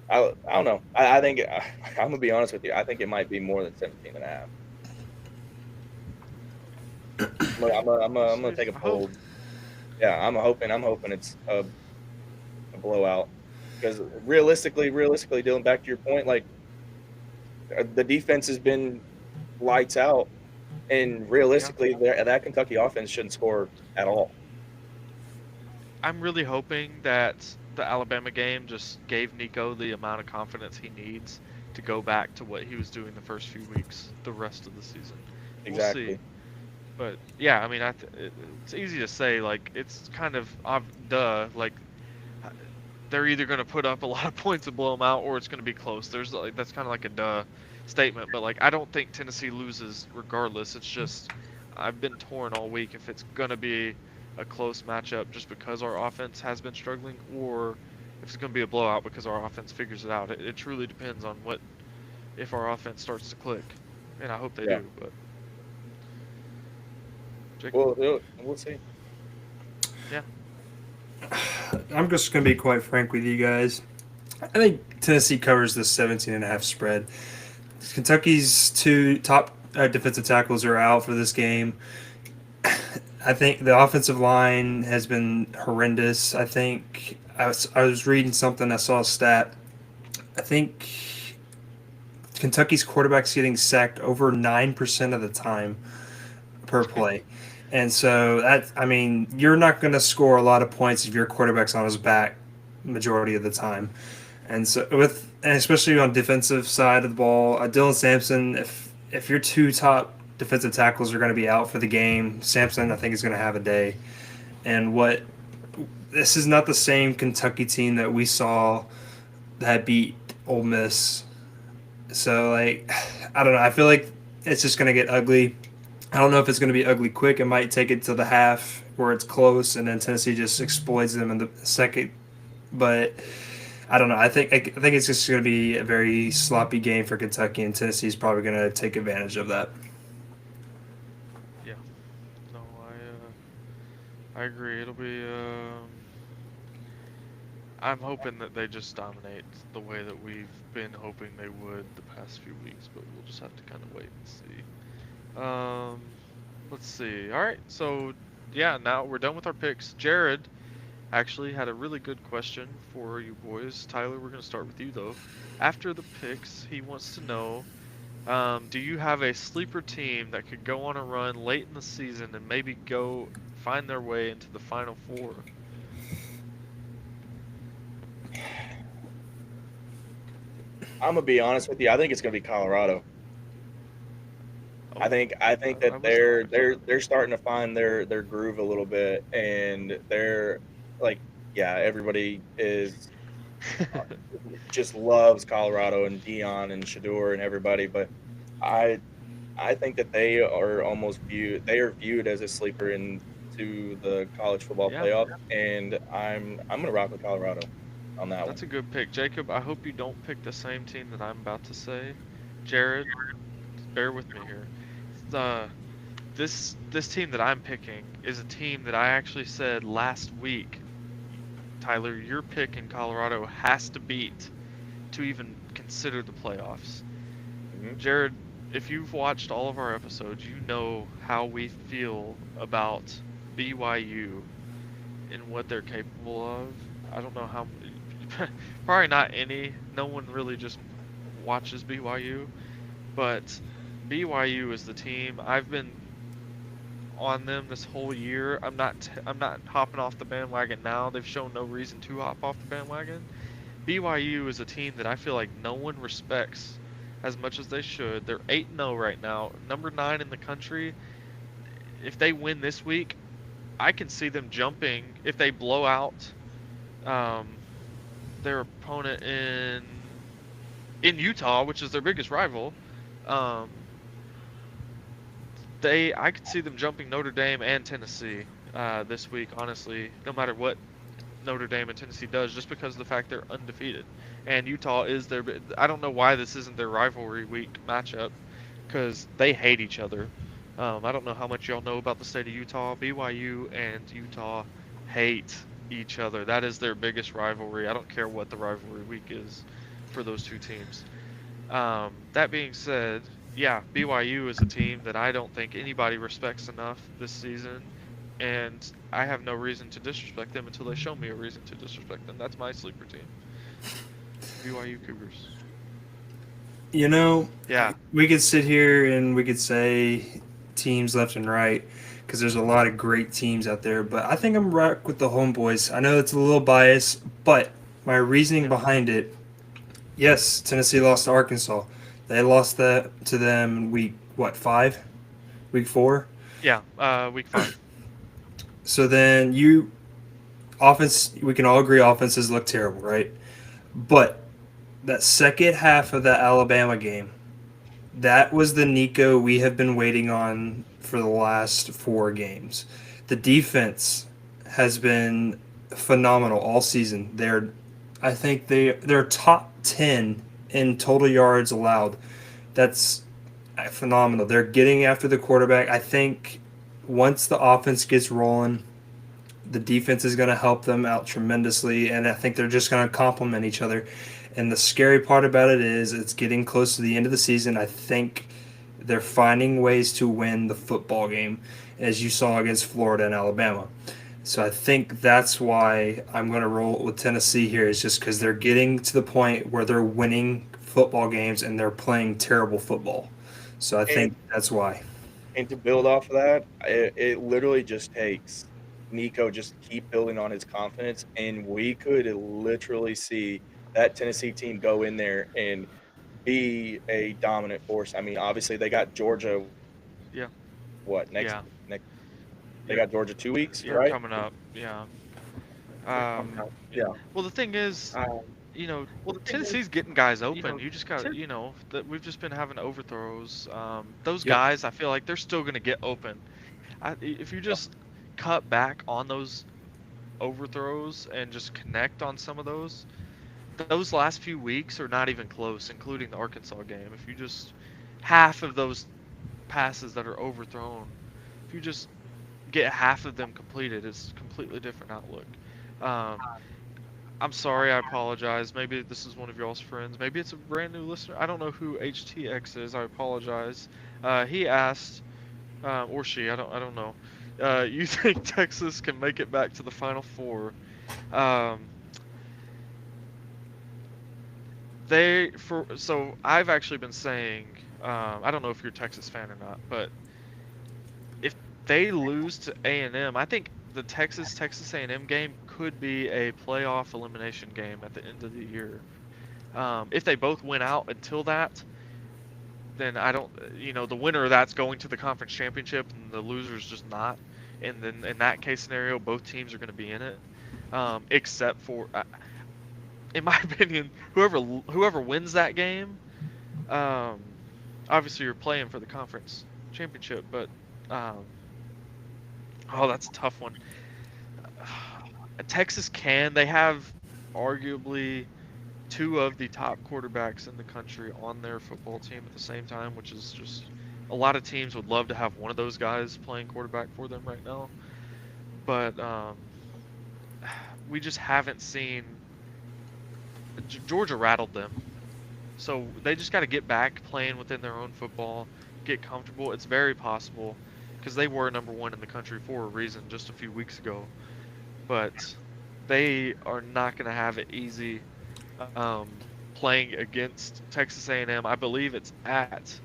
Speaker 2: I don't know. I think I'm gonna be honest with you. I think it might be more than 17 and a half. I'm gonna take a
Speaker 1: I hope.
Speaker 2: bold. Yeah, I'm hoping it's a blowout because realistically, Dylan, back to your point, like the defense has been lights out, and
Speaker 1: Yeah.
Speaker 2: realistically, that Kentucky offense shouldn't score at all.
Speaker 1: I'm really hoping that the Alabama game just gave Nico the amount of confidence he needs to go back to what he was doing the first few weeks, the rest of the season. We'll see.
Speaker 2: Exactly.
Speaker 1: But yeah, I mean, it's easy to say. Like, it's kind of duh. Like, they're either going to put up a lot of points and blow them out, or it's going to be close. There's like that's kind of like a duh statement. But like, I don't think Tennessee loses regardless. It's just I've been torn all week if it's going to be a close matchup just because our offense has been struggling, or if it's going to be a blowout because our offense figures it out. It truly depends on if our offense starts to click, and I hope they
Speaker 2: Yeah.
Speaker 1: do. But Jacob?
Speaker 2: Well, we'll see.
Speaker 1: Yeah.
Speaker 3: I'm just going to be quite frank with you guys. I think Tennessee covers this 17.5 spread. Kentucky's two top defensive tackles are out for this game. I think the offensive line has been horrendous. I think I was reading something. I saw a stat. I think Kentucky's quarterback's getting sacked over 9% of the time per play. And so you're not going to score a lot of points if your quarterback's on his back majority of the time. And so and especially on defensive side of the ball, Dylan Sampson, if your two top defensive tackles are going to be out for the game, Sampson I think is going to have a day. And this is not the same Kentucky team that we saw that beat Ole Miss. So I don't know. I feel like it's just going to get ugly. I don't know if it's going to be ugly quick. It might take it to the half where it's close, and then Tennessee just exploits them in the second. But I don't know. I think it's just going to be a very sloppy game for Kentucky, and Tennessee's probably going to take advantage of that.
Speaker 1: Yeah. No, I agree. It'll be. I'm hoping that they just dominate the way that we've been hoping they would the past few weeks, but we'll just have to kind of wait and see. Let's see. All right, so yeah, now we're done with our picks. Jared actually had a really good question for you boys. Tyler, we're going to start with you though. After the picks, he wants to know, do you have a sleeper team that could go on a run late in the season and maybe go find their way into the Final Four?
Speaker 2: I'm gonna be honest with you. I think it's gonna be Colorado. I think that they're starting to find their groove a little bit, and they're like, yeah, everybody is just loves Colorado and Dion and Shador and everybody, but I think that they are viewed as a sleeper into the college football
Speaker 1: Yeah.
Speaker 2: playoff, and I'm gonna rock with Colorado on that
Speaker 1: That's
Speaker 2: one.
Speaker 1: a good pick. Jacob, I hope you don't pick the same team that I'm about to say. Jared, bear with me here. This team that I'm picking is a team that I actually said last week, Tyler, your pick in Colorado has to beat to even consider the playoffs.
Speaker 2: Mhm.
Speaker 1: Jared, if you've watched all of our episodes, you know how we feel about BYU and what they're capable of. I don't know how probably not any. No one really just watches BYU, but BYU is the team. I've been on them this whole year. I'm not hopping off the bandwagon now. They've shown no reason to hop off the bandwagon. BYU is a team that I feel like no one respects as much as they should. They're 8-0 right now, number 9 in the country. If they win this week, I can see them jumping if they blow out their opponent in Utah, which is their biggest rival. Um, I could see them jumping Notre Dame and Tennessee this week, honestly, no matter what Notre Dame and Tennessee does, just because of the fact they're undefeated. And Utah is their. I don't know why this isn't their rivalry week matchup, because they hate each other. I don't know how much y'all know about the state of Utah. BYU and Utah hate each other. That is their biggest rivalry. I don't care what the rivalry week is for those two teams. That being said, yeah, BYU is a team that I don't think anybody respects enough this season, and I have no reason to disrespect them until they show me a reason to disrespect them. That's my sleeper team, BYU Cougars.
Speaker 3: You know,
Speaker 1: Yeah,
Speaker 3: we could sit here and we could say teams left and right because there's a lot of great teams out there, but I think I'm right with the homeboys. I know it's a little biased, but my reasoning
Speaker 1: Yeah.
Speaker 3: behind it, yes, Tennessee lost to Arkansas. They lost that to them week, what, 5? Week 4?
Speaker 1: yeah, week 5.
Speaker 3: So then we can all agree offenses look terrible, right? But that second half of that Alabama game, that was the Nico we have been waiting on for the last 4 games. The defense has been phenomenal all season. I think they're top 10 in total yards allowed. That's phenomenal. They're getting after the quarterback. I think once the offense gets rolling, the defense is going to help them out tremendously, and I think they're just going to complement each other. And the scary part about it is it's getting close to the end of the season. I think they're finding ways to win the football game, as you saw against Florida and Alabama. So I think that's why I'm going to roll with Tennessee here, is just because they're getting to the point where they're winning football games and they're playing terrible football. So I think that's why.
Speaker 2: And to build off of that, it literally just takes Nico just keep building on his confidence, and we could literally see that Tennessee team go in there and be a dominant force. I mean, obviously they got Georgia.
Speaker 1: Yeah,
Speaker 2: What next?
Speaker 1: yeah,
Speaker 2: Next they
Speaker 1: yeah.
Speaker 2: got Georgia 2 weeks,
Speaker 1: Yeah,
Speaker 2: right?
Speaker 1: coming up. Yeah.
Speaker 2: Yeah.
Speaker 1: Well, the thing is, Tennessee's getting guys open. You just got, that we've just been having overthrows. Those
Speaker 3: Yep.
Speaker 1: guys, I feel like they're still going to get open. If you just cut back on those overthrows and just connect on some of those last few weeks are not even close, including the Arkansas game. If you just half of those passes that are overthrown, if you just get half of them completed, it's a completely different outlook. Um, I'm sorry, I apologize. Maybe this is one of y'all's friends. Maybe it's a brand new listener. I don't know who HTX is. I apologize. He asked, or she, I don't know. You think Texas can make it back to the Final Four? Um, so I've actually been saying, I don't know if you're a Texas fan or not, but if they lose to A&M, I think the Texas A&M game could be a playoff elimination game at the end of the year. If they both win out until that, then I don't, the winner of that's going to the conference championship, and the loser's just not. And then in that case scenario, both teams are going to be in it, except for, in my opinion, whoever wins that game. Obviously, you're playing for the conference championship, but that's a tough one. Texas they have arguably 2 of the top quarterbacks in the country on their football team at the same time, which is just a lot of teams would love to have one of those guys playing quarterback for them right now. But we just haven't seen. Georgia rattled them, so they just got to get back playing within their own football, get comfortable. It's very possible, because they were number 1 in the country for a reason just a few weeks ago. But they are not going to have it easy playing against Texas A&M. I believe it's at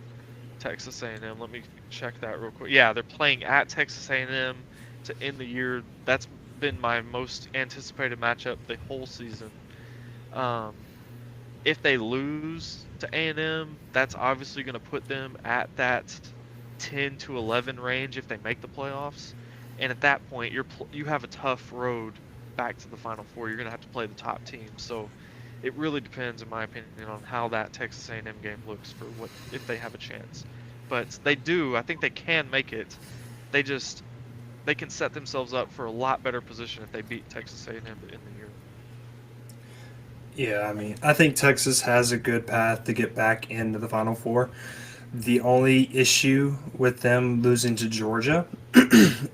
Speaker 1: Texas A&M. Let me check that real quick. Yeah, they're playing at Texas A&M to end the year. That's been my most anticipated matchup the whole season. If they lose to A&M, that's obviously going to put them at that 10 to 11 range if they make the playoffs. And at that point, you have a tough road back to the Final Four. You're going to have to play the top teams. So it really depends, in my opinion, on how that Texas A&M game looks for what if they have a chance. But they do. I think they can make it. They can set themselves up for a lot better position if they beat Texas A&M to end the year.
Speaker 3: Yeah, I mean, I think Texas has a good path to get back into the Final Four. The only issue with them losing to Georgia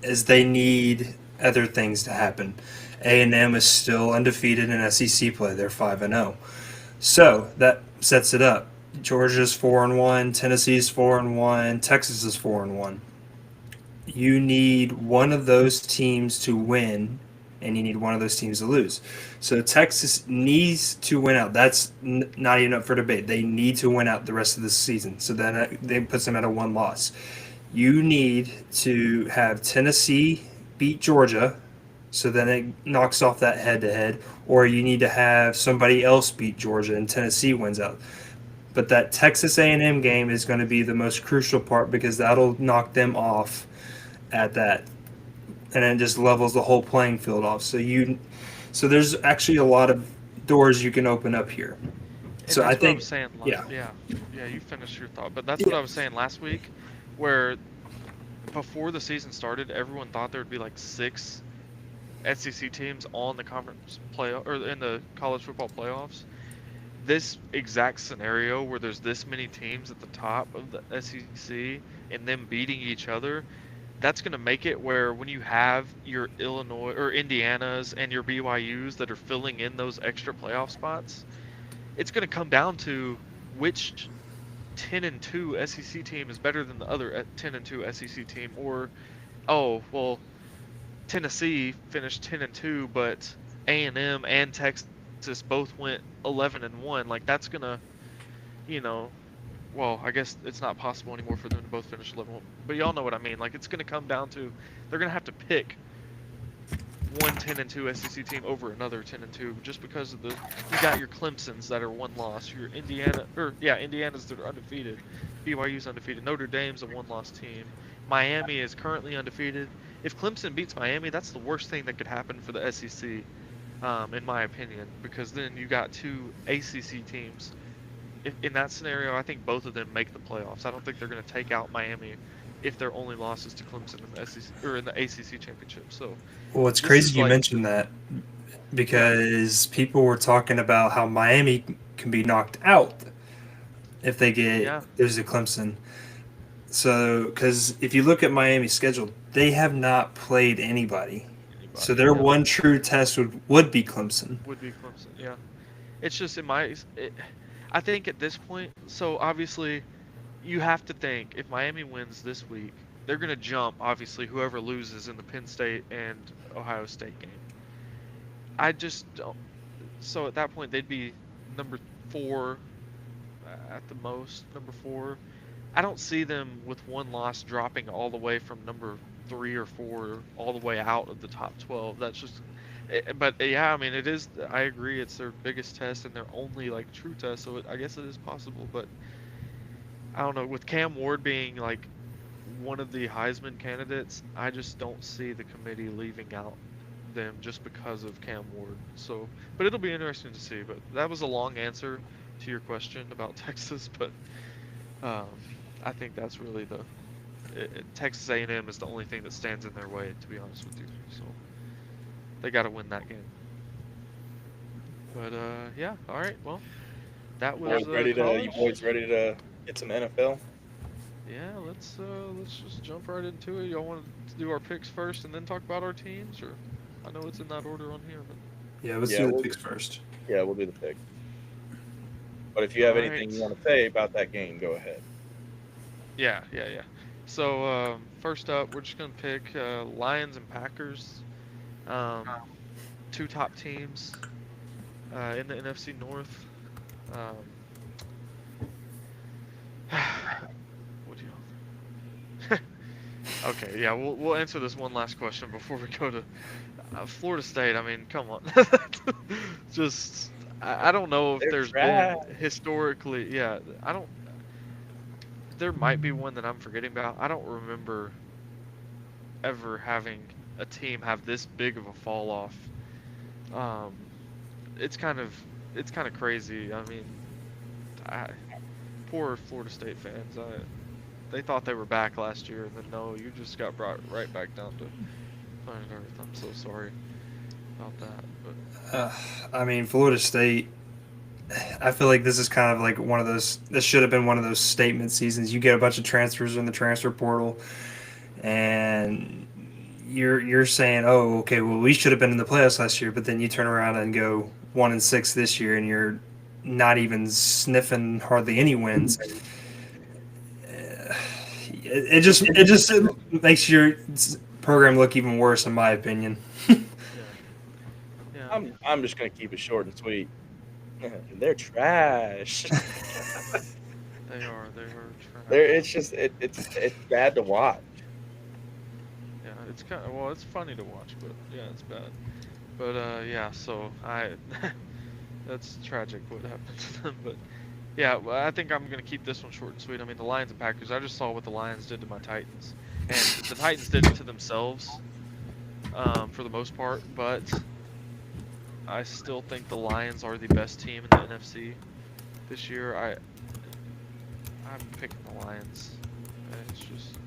Speaker 3: is they need other things to happen. A&M is still undefeated in SEC play. They're 5-0. So that sets it up. Georgia's 4-1, Tennessee's 4-1, Texas is 4-1. You need one of those teams to win, and you need one of those teams to lose. So Texas needs to win out. That's not even up for debate. They need to win out the rest of the season. So then it puts them at a one loss. You need to have Tennessee beat Georgia, so then it knocks off that head to head, or you need to have somebody else beat Georgia and Tennessee wins out. But that Texas A&M game is going to be the most crucial part because that'll knock them off at that, and it just levels the whole playing field off. So there's actually a lot of doors you can open up here.
Speaker 1: And
Speaker 3: So
Speaker 1: that's
Speaker 3: I
Speaker 1: what I
Speaker 3: think,
Speaker 1: was saying.
Speaker 3: yeah.
Speaker 1: Yeah. You finished your thought, but that's what I was saying last week, where before the season started, everyone thought there would be like 6 SEC teams on the conference play or in the college football playoffs. This exact scenario where there's this many teams at the top of the SEC and them beating each other, that's going to make it where when you have your Illinois or Indianas and your BYUs that are filling in those extra playoff spots, it's going to come down to which 10-2 SEC team is better than the other 10-2 SEC team, or oh well, Tennessee finished 10-2, but A&M and Texas both went 11-1. Like that's gonna, you know, well, I guess it's not possible anymore for them to both finish 11-1. But y'all know what I mean. Like it's gonna come down to they're gonna have to pick one 10-2 SEC team over another 10-2 just because of you got your Clemsons that are one loss, your Indiana's that are undefeated, BYU's undefeated, Notre Dame's a one-loss team, Miami is currently undefeated. If Clemson beats Miami, that's the worst thing that could happen for the SEC, in my opinion, because then you got 2 ACC teams. In that scenario, I think both of them make the playoffs. I don't think they're going to take out Miami if their only loss is to Clemson in the SEC or in the ACC championship. So,
Speaker 3: Well, it's
Speaker 1: this
Speaker 3: crazy
Speaker 1: is
Speaker 3: you
Speaker 1: like,
Speaker 3: mentioned that because people were talking about how Miami can be knocked out if they
Speaker 1: yeah,
Speaker 3: there's a Clemson. So, because if you look at Miami's schedule, they have not played anybody. So
Speaker 1: anybody,
Speaker 3: their
Speaker 1: yeah,
Speaker 3: one true test would be Clemson.
Speaker 1: would be Clemson. Yeah, it's just I think at this point, so obviously, you have to think if Miami wins this week, they're going to jump obviously whoever loses in the Penn State and Ohio State game. I just don't. So at that point, they'd be number 4 at the most, number 4. I don't see them with one loss dropping all the way from number 3 or 4 all the way out of the top 12. That's just, but yeah, I mean, it is. I agree, it's their biggest test and their only like true test. So I guess it is possible, but I don't know. With Cam Ward being like one of the Heisman candidates, I just don't see the committee leaving out them just because of Cam Ward. So, but it'll be interesting to see. But that was a long answer to your question about Texas, but um, I think that's really Texas A&M is the only thing that stands in their way, to be honest with you. So they got to win that game. But yeah, all right. Well, that was
Speaker 2: You boys ready to get some NFL?
Speaker 1: Yeah, let's just jump right into it. Y'all want to do our picks first and then talk about our teams, or I know it's in that order on here, but
Speaker 3: Yeah, let's do the picks first.
Speaker 2: Yeah, we'll do the pick. But if you have anything you
Speaker 1: Alright.
Speaker 2: want to say about that game, go ahead.
Speaker 1: Yeah. So first up, we're just gonna pick Lions and Packers, 2 top teams in the NFC North. Um, what do you? Okay, yeah, we'll answer this one last question before we go to Florida State. I mean, come on, just I don't know if
Speaker 2: They're
Speaker 1: there's
Speaker 2: trash.
Speaker 1: been historically. Yeah, I don't. There might be one that I'm forgetting about. I don't remember ever having a team have this big of a fall off. Um, it's kind of it's kind of crazy. I mean, I, poor Florida State fans. They thought they were back last year, and then no, you just got brought right back down to planet Earth. I'm so sorry about that. But
Speaker 3: I mean, Florida State. I feel like this is kind of like one of those. This should have been one of those statement seasons. You get a bunch of transfers in the transfer portal, and you're saying, "Oh, okay, well, we should have been in the playoffs last year." But then you turn around and go 1-6 this year, and you're not even sniffing hardly any wins. It just makes your program look even worse, in my opinion.
Speaker 1: yeah.
Speaker 2: I'm just gonna keep it short and sweet. They're trash.
Speaker 1: They are trash.
Speaker 2: It's just it's bad to watch.
Speaker 1: Yeah, it's kind of, well, it's funny to watch, but yeah, it's bad. But yeah, so that's tragic what happened to them. But yeah, well, I think I'm gonna keep this one short and sweet. I mean, the Lions and Packers. I just saw what the Lions did to my Titans, and the Titans did it to themselves, for the most part. But I still think the Lions are the best team in the NFC this year. I'm picking the Lions. It's just,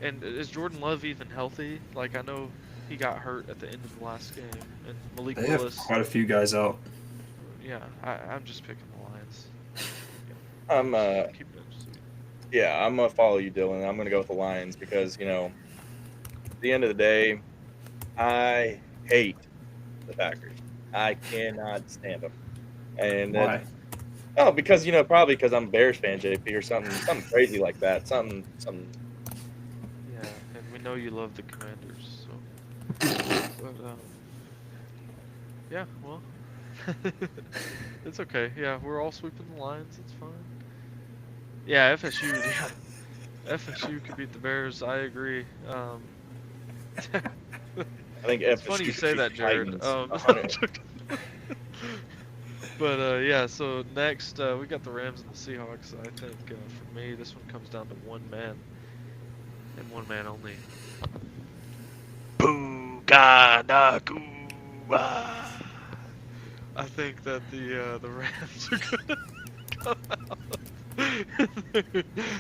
Speaker 1: and is Jordan Love even healthy? Like, I know he got hurt at the end of the last game, and Malik
Speaker 3: They have
Speaker 1: Willis.
Speaker 3: quite a few guys out.
Speaker 1: Yeah, I'm just picking the Lions.
Speaker 2: I'm
Speaker 1: Keeping it sweet.
Speaker 2: yeah, I'm gonna follow you, Dylan. I'm gonna go with the Lions because at the end of the day, I hate the Packers. I cannot stand them. And
Speaker 3: Why?
Speaker 2: because probably because I'm a Bears fan, JP, or something crazy like that. Something.
Speaker 1: Yeah, and we know you love the Commanders, so. But yeah, well, it's okay. Yeah, we're all sweeping the Lions. It's fine. Yeah, FSU. Yeah, FSU could beat the Bears. I agree.
Speaker 2: I think
Speaker 1: It's
Speaker 2: FSU
Speaker 1: funny you
Speaker 2: should
Speaker 1: say
Speaker 2: beat
Speaker 1: that,
Speaker 2: the
Speaker 1: Jared.
Speaker 2: Titans.
Speaker 1: But yeah, so next we got the Rams and the Seahawks. I think for me, this one comes down to one man and one man only. Booga Nakua. I think that the Rams are gonna come out.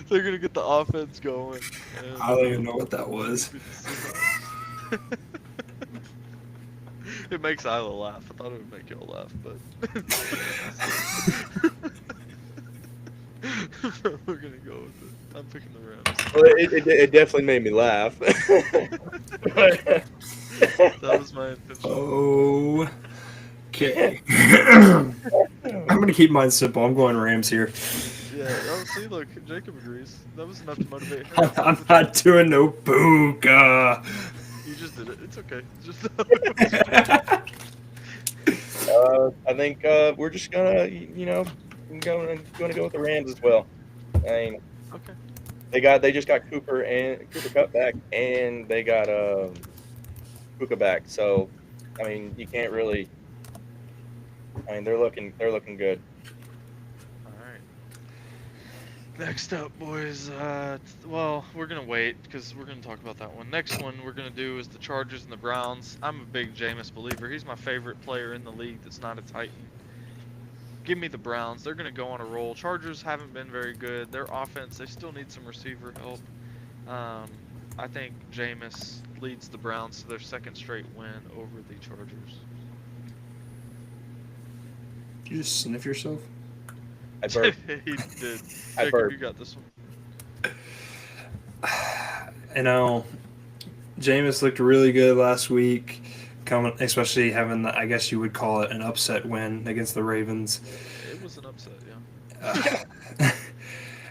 Speaker 1: They're gonna get the offense going. And,
Speaker 3: I don't even know what that was.
Speaker 1: It makes Isla laugh. I thought it would make y'all laugh, but we're gonna go with it. I'm picking the Rams.
Speaker 2: Well, it definitely made me laugh.
Speaker 1: That was my intention.
Speaker 3: Okay. I'm gonna keep mine simple. I'm going Rams here.
Speaker 1: Yeah. Oh, see, look, Jacob agrees. That was enough to motivate him.
Speaker 3: I'm not doing no booga.
Speaker 1: You just did it. It's okay. Just.
Speaker 2: I think we're just gonna going to go with the Rams as well. I mean,
Speaker 1: Okay.
Speaker 2: they just got Cooper Kupp back, and they got Puka back. So, I mean, you can't really. I mean, they're looking good.
Speaker 1: All right. Next up, boys. Well, we're gonna wait because we're gonna talk about that one. Next one we're gonna do is the Chargers and the Browns. I'm a big Jameis believer. He's my favorite player in the league that's not a Titan. Give me the Browns. They're gonna go on a roll. Chargers haven't been very good. Their offense, they still need some receiver help. I think Jameis leads the Browns to their second straight win over the Chargers.
Speaker 3: Did you just sniff yourself?
Speaker 2: I burped.
Speaker 1: He did.
Speaker 2: I
Speaker 1: Jacob,
Speaker 2: burped.
Speaker 1: you got this one.
Speaker 3: Jameis looked really good last week, especially having, I guess you would call it an upset win against the Ravens.
Speaker 1: It was an upset, yeah.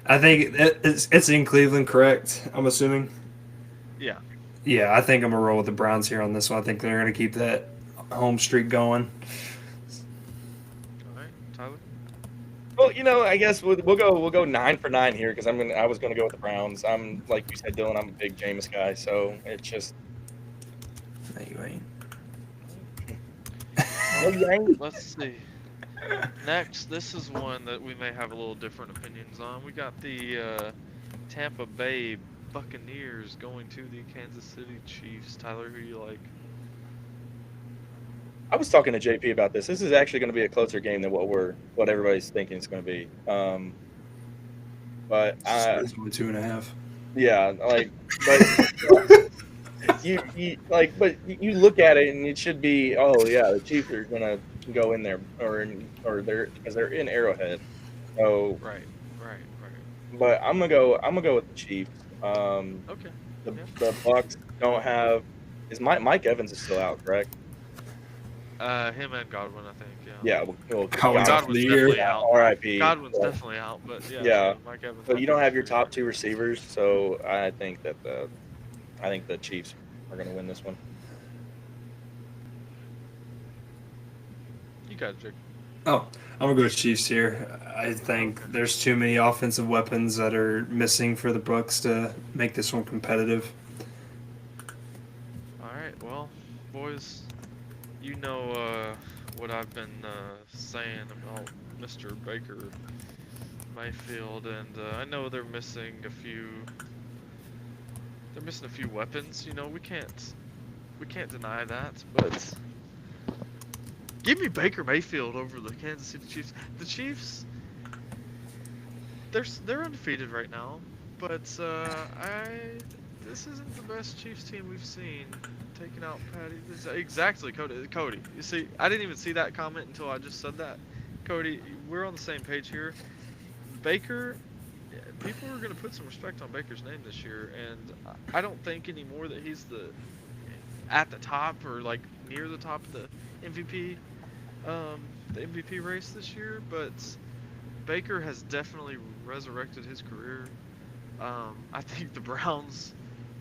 Speaker 3: I think it's in Cleveland, correct? I'm assuming.
Speaker 1: Yeah.
Speaker 3: Yeah, I think I'm gonna roll with the Browns here on this one. I think they're gonna keep that home streak going.
Speaker 1: All right, Tyler.
Speaker 2: Well, I guess we'll go 9 for 9 here because I was gonna go with the Browns. I'm like you said, Dylan. I'm a big Jameis guy, so it's just.
Speaker 3: No, you ain't.
Speaker 2: Oh, you ain't?
Speaker 1: Let's see. Next, this is one that we may have a little different opinions on. We got the Tampa Bay Buccaneers going to the Kansas City Chiefs. Tyler, who you like?
Speaker 2: I was talking to JP about this. This is actually going to be a closer game than what everybody's thinking it's going to be. But
Speaker 3: It's only 2.5.
Speaker 2: yeah, like, but but you look at it and it should be, oh yeah, the Chiefs are going to go in there or they're in Arrowhead. So,
Speaker 1: Right.
Speaker 2: but I'm gonna go with the Chiefs.
Speaker 1: Okay.
Speaker 2: The Bucks don't have. Is Mike Evans is still out, correct?
Speaker 1: Him and Godwin, I think.
Speaker 2: Yeah. Well,
Speaker 3: Godwin's out for
Speaker 1: Godwin's
Speaker 3: the year.
Speaker 1: definitely out.
Speaker 2: R.I.P.
Speaker 1: Godwin's definitely out, but yeah.
Speaker 2: Yeah.
Speaker 1: So Mike Evans.
Speaker 2: But you don't
Speaker 1: might be
Speaker 2: have your
Speaker 1: for
Speaker 2: top
Speaker 1: the year.
Speaker 2: two receivers, so I think the Chiefs are going to win this one.
Speaker 1: You got it, Jake.
Speaker 3: Oh, I'm gonna go with Chiefs here. I think there's too many offensive weapons that are missing for the Bucks to make this one competitive.
Speaker 1: All right. Well, boys, you know what I've been saying about Mr. Baker Mayfield, and I know they're missing a few. They're missing a few weapons. You know, we can't deny that, but. Give me Baker Mayfield over the Kansas City Chiefs. The Chiefs, they're undefeated right now, but this isn't the best Chiefs team we've seen. Taking out Patty, exactly, Cody. You see, I didn't even see that comment until I just said that. Cody, we're on the same page here. Baker, people are going to put some respect on Baker's name this year, and I don't think anymore that he's at the top or like near the top of the MVP race this year, but Baker has definitely resurrected his career. I think the Browns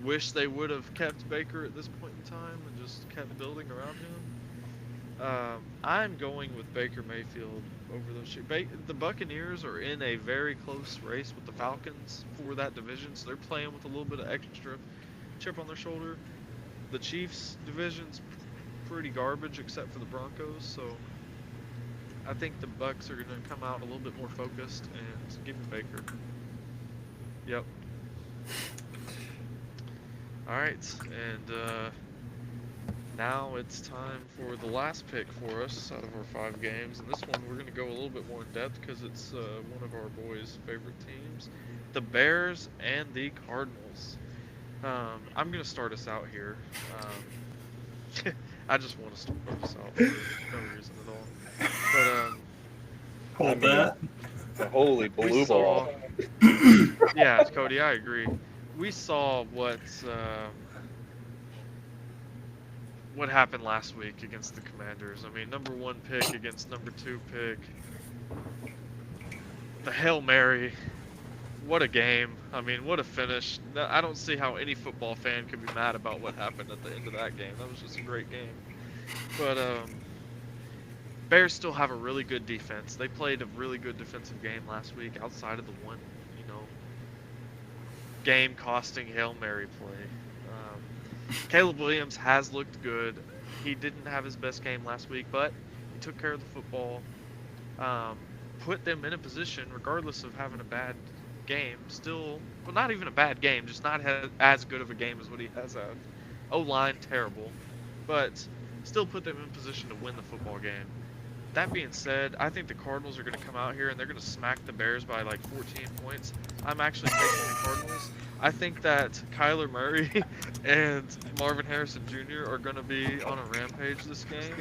Speaker 1: wish they would have kept Baker at this point in time and just kept building around him. I'm going with Baker Mayfield over those. The Buccaneers are in a very close race with the Falcons for that division, so they're playing with a little bit of extra chip on their shoulder. The Chiefs division's pretty garbage except for the Broncos, so I think the Bucks are going to come out a little bit more focused and give me Baker. Yep. All right, and now it's time for the last pick for us out of our 5 games, and this one we're going to go a little bit more in depth because it's one of our boys' favorite teams, the Bears and the Cardinals. I'm going to start us out here. I just want to start us out for no reason at all. But
Speaker 3: Hold that.
Speaker 2: The holy blue ball.
Speaker 1: Yeah, Cody, I agree. We saw what happened last week against the Commanders. I mean, number 1 pick against number 2 pick. The Hail Mary. What a game. I mean, what a finish. I don't see how any football fan could be mad about what happened at the end of that game. That was just a great game. But Bears still have a really good defense. They played a really good defensive game last week outside of the one, game-costing Hail Mary play. Caleb Williams has looked good. He didn't have his best game last week, but he took care of the football. Put them in a position, regardless of having a bad game, not even a bad game, just not as good of a game as what he has had. O-line, terrible, but still put them in position to win the football game. That being said, I think the Cardinals are going to come out here and they're going to smack the Bears by like 14 points. I'm actually taking the Cardinals. I think that Kyler Murray and Marvin Harrison Jr. are going to be on a rampage this game.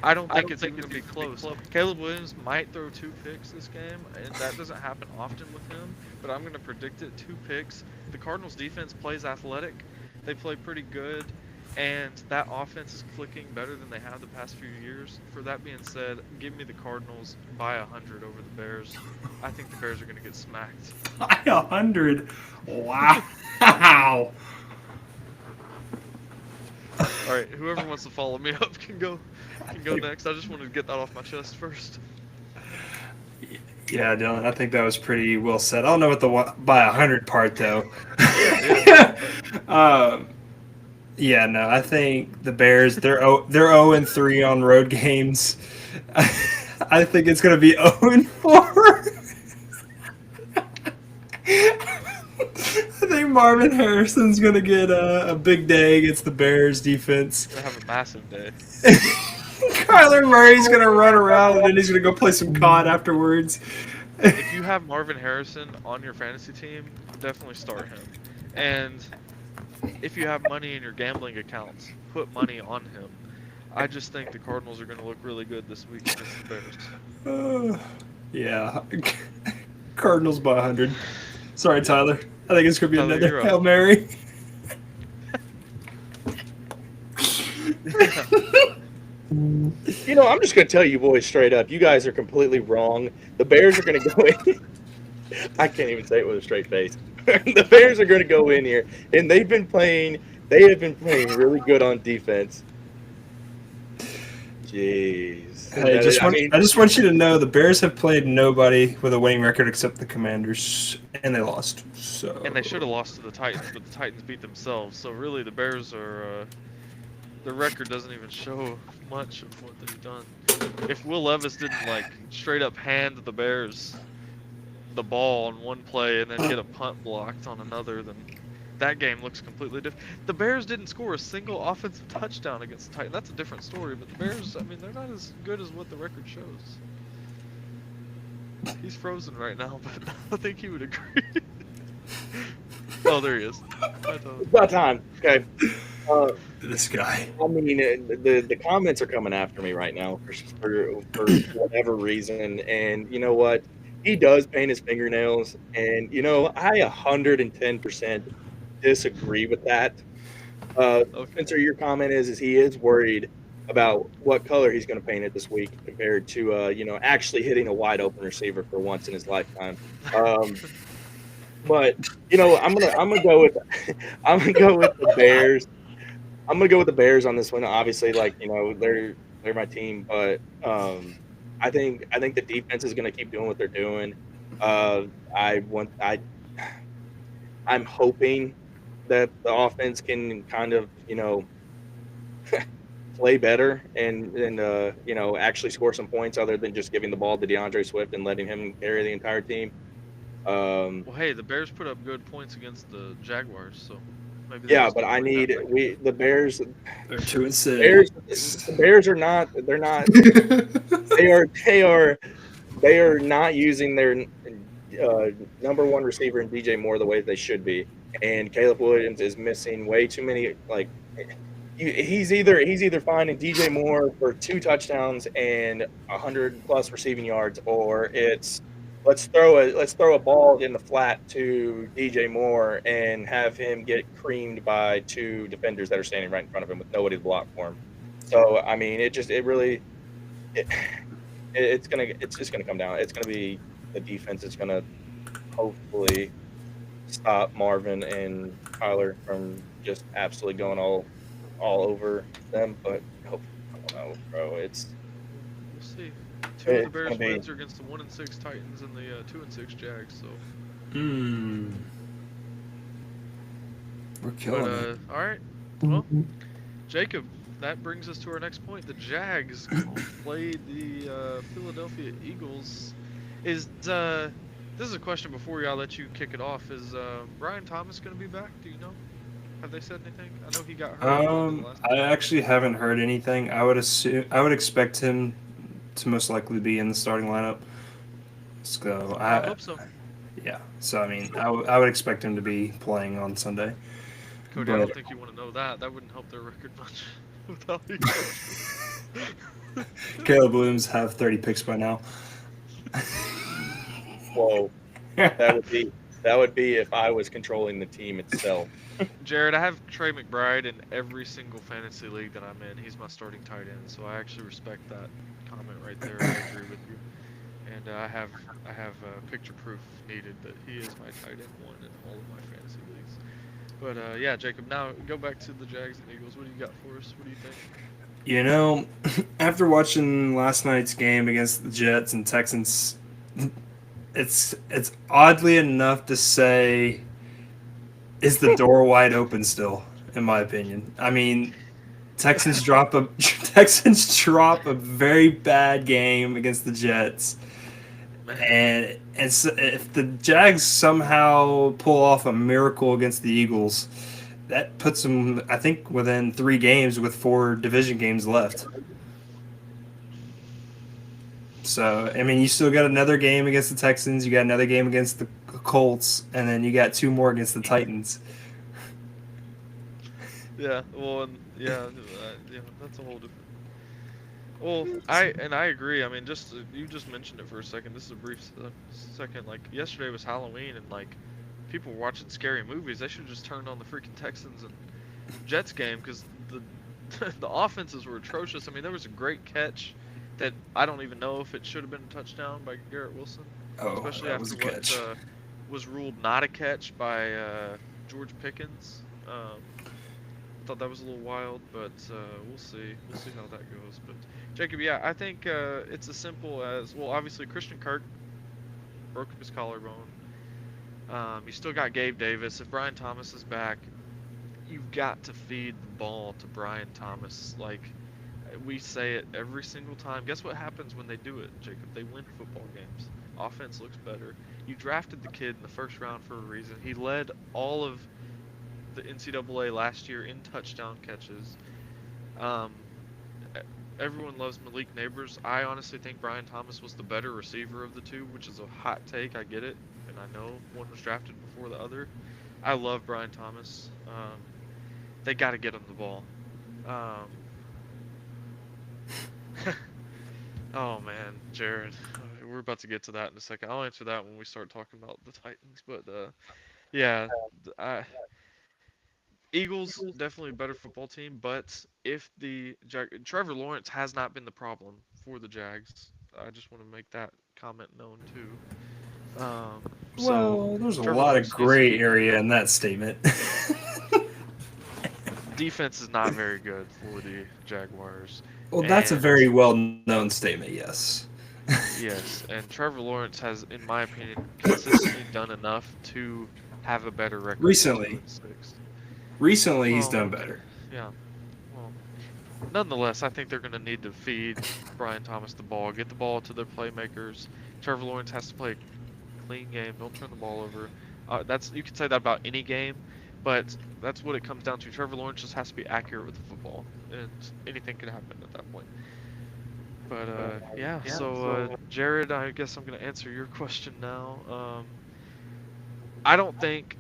Speaker 1: I don't think it's even going to be close. Caleb Williams might throw 2 picks this game, and that doesn't happen often with him, but I'm going to predict it 2 picks. The Cardinals defense plays athletic. They play pretty good, and that offense is clicking better than they have the past few years. For that being said, give me the Cardinals by 100 over the Bears. I think the Bears are going to get smacked.
Speaker 3: By 100? Wow.
Speaker 1: All right, whoever wants to follow me up can go next. I just wanted to get that off my chest first.
Speaker 3: Yeah, Dylan, I think that was pretty well said. I don't know what the by 100 part, though. Yeah, no, I think the Bears, they're 0-3 on road games. I think it's going to be 0-4. I think Marvin Harrison's going to get a big day against the Bears defense.
Speaker 1: They have a massive day.
Speaker 3: Kyler Murray's gonna run around and then he's gonna go play some COD afterwards.
Speaker 1: If you have Marvin Harrison on your fantasy team, definitely start him. And if you have money in your gambling accounts, put money on him. I just think the Cardinals are going to look really good this week against the Bears.
Speaker 3: Yeah. Cardinals by 100. Sorry, Tyler. I think it's going to be
Speaker 1: Tyler,
Speaker 3: another
Speaker 1: you're up.
Speaker 3: Hail Mary.
Speaker 2: You know, I'm just going to tell you boys straight up. You guys are completely wrong. The Bears are going to go in. I can't even say it with a straight face. The Bears are going to go in here, and they have been playing really good on defense. Jeez.
Speaker 3: Hey, I just want you to know the Bears have played nobody with a winning record except the Commanders, and they lost. So.
Speaker 1: And they should have lost to the Titans, but the Titans beat themselves. So really, the Bears are. The record doesn't even show much of what they've done. If Will Levis didn't like straight up hand the Bears the ball on one play and then get a punt blocked on another, then that game looks completely different. The Bears didn't score a single offensive touchdown against the Titans. That's a different story, but the Bears, I mean, they're not as good as what the record shows. He's frozen right now, but I think he would agree. Oh, there he is.
Speaker 2: It's about time. Okay.
Speaker 3: This guy.
Speaker 2: I mean, the comments are coming after me right now for whatever reason, and you know what? He does paint his fingernails, and you know I 110% disagree with that. Spencer, your comment is he is worried about what color he's going to paint it this week compared to actually hitting a wide open receiver for once in his lifetime. But you know I'm gonna go with the Bears. I'm gonna go with the Bears on this one. Obviously, like they're my team, but I think the defense is gonna keep doing what they're doing. I'm hoping that the offense can kind of play better and actually score some points other than just giving the ball to DeAndre Swift and letting him carry the entire team.
Speaker 1: Well, hey, the Bears put up good points against the Jaguars, so maybe.
Speaker 2: Yeah, but the Bears.
Speaker 3: They're 2-6.
Speaker 2: The Bears are not. They're not. They are not using their number one receiver in DJ Moore the way they should be, and Caleb Williams is missing way too many. Like he's either finding DJ Moore for 2 touchdowns and 100+ receiving yards, or it's let's throw a ball in the flat to DJ Moore and have him get creamed by 2 defenders that are standing right in front of him with nobody to block for him. So I mean, it's just gonna come down. It's gonna be the defense is gonna hopefully stop Marvin and Kyler from just absolutely going all over them. But I don't know, bro.
Speaker 1: We'll see. 2 of the Bears wins are against the 1-6 Titans and the 2-6 Jags. So.
Speaker 3: We're killing it.
Speaker 1: All right. Well, Jacob, that brings us to our next point. The Jags played the Philadelphia Eagles. This is a question before I'll let you kick it off. Is Brian Thomas going to be back? Do you know? Have they said anything? I know he got hurt.
Speaker 3: I actually haven't heard anything. I would expect him to most likely be in the starting lineup. So
Speaker 1: I hope so.
Speaker 3: Yeah. So I mean, I would expect him to be playing on Sunday.
Speaker 1: Cody, I don't think you want to know that. That wouldn't help their record much. Without you.
Speaker 3: Caleb Williams have 30 picks by now.
Speaker 2: Whoa, that would be if I was controlling the team itself.
Speaker 1: Jared, I have Trey McBride in every single fantasy league that I'm in. He's my starting tight end, so I actually respect that comment right there. I agree with you, and I have picture proof needed that he is my tight end 1 in all of my fantasy leagues. But yeah, Jacob, now go back to the Jags and Eagles. What do you got for us? What do you think?
Speaker 3: You know, after watching last night's game against the Jets and Texans, it's oddly enough to say, is the door wide open still? In my opinion, I mean, Texans drop a very bad game against the Jets, and if the Jags somehow pull off a miracle against the Eagles, that puts them, I think, within 3 games with 4 division games left. So, I mean, you still got another game against the Texans, you got another game against the Colts, and then you got 2 more against the Titans.
Speaker 1: Yeah, well, and yeah, that's a whole different. Well, I agree. I mean, just you just mentioned it for a second. This is a brief second. Like yesterday was Halloween, and like people were watching scary movies. They should have just turned on the freaking Texans and Jets game because the the offenses were atrocious. I mean, there was a great catch that I don't even know if it should have been a touchdown by Garrett Wilson,
Speaker 3: Oh,
Speaker 1: especially
Speaker 3: that was
Speaker 1: after
Speaker 3: a
Speaker 1: what
Speaker 3: catch.
Speaker 1: was ruled not a catch by George Pickens. I thought that was a little wild, but we'll see. We'll see how that goes. But Jacob, yeah, I think it's as simple as well. Obviously, Christian Kirk broke his collarbone. You still got Gabe Davis. If Brian Thomas is back, you've got to feed the ball to Brian Thomas. Like we say it every single time. Guess what happens when they do it, Jacob? They win football games. Offense looks better. You drafted the kid in the first round for a reason. He led all of the NCAA last year in touchdown catches. Um, Everyone loves Malik Neighbors. I honestly think Brian Thomas was the better receiver of the two, which is a hot take. I get it, and I know one was drafted before the other. I love Brian Thomas. They got to get him the ball. Um, oh man, Jared, we're about to get to that in a second. I'll answer that when we start talking about the Titans. But yeah, I, Eagles definitely a better football team, but if Trevor Lawrence has not been the problem for the Jags, I just want to make that comment known too. So
Speaker 3: Well, there's a
Speaker 1: Trevor
Speaker 3: lot of
Speaker 1: Lawrence needs to
Speaker 3: gray
Speaker 1: get
Speaker 3: area in that statement.
Speaker 1: defense is not very good for the Jaguars,
Speaker 3: Well, that's a
Speaker 1: and
Speaker 3: very well known statement, yes.
Speaker 1: yes, and Trevor Lawrence has, in my opinion, consistently done enough to have a better record than
Speaker 3: Recently.
Speaker 1: 2-6.
Speaker 3: Recently, he's
Speaker 1: Well,
Speaker 3: done better.
Speaker 1: yeah. Well, nonetheless, I think they're going to need to feed Brian Thomas the ball, get the ball to their playmakers. Trevor Lawrence has to play a clean game. Don't turn the ball over. That's you could say that about any game, but that's what it comes down to. Trevor Lawrence just has to be accurate with the football, and anything can happen at that point. But yeah. So Jared, I guess I'm going to answer your question now. I don't think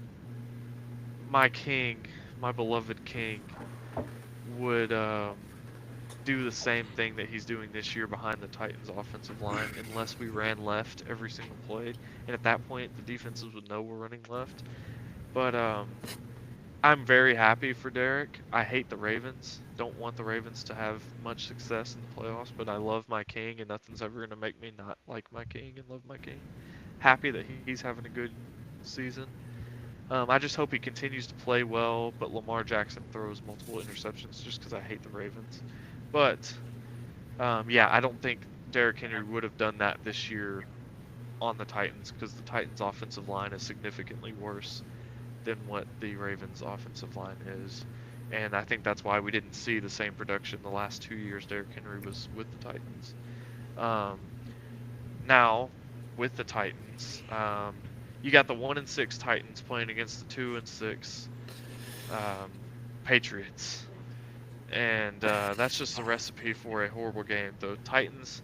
Speaker 1: my king, my beloved king, would do the same thing that he's doing this year behind the Titans' offensive line unless we ran left every single play. And at that point, the defenses would know we're running left. But I'm very happy for Derek. I hate the Ravens. Don't want the Ravens to have much success in the playoffs, but I love my king, and nothing's ever going to make me not like my king and love my king. Happy that he's having a good season. I just hope he continues to play well, but Lamar Jackson throws multiple interceptions just because I hate the Ravens. But yeah, I don't think Derrick Henry would have done that this year on the Titans because the Titans' offensive line is significantly worse than what the Ravens' offensive line is. And I think that's why we didn't see the same production the last 2 years Derrick Henry was with the Titans. Now, with the Titans, you got the 1-6 Titans playing against the 2-6 Patriots. And that's just a recipe for a horrible game. The Titans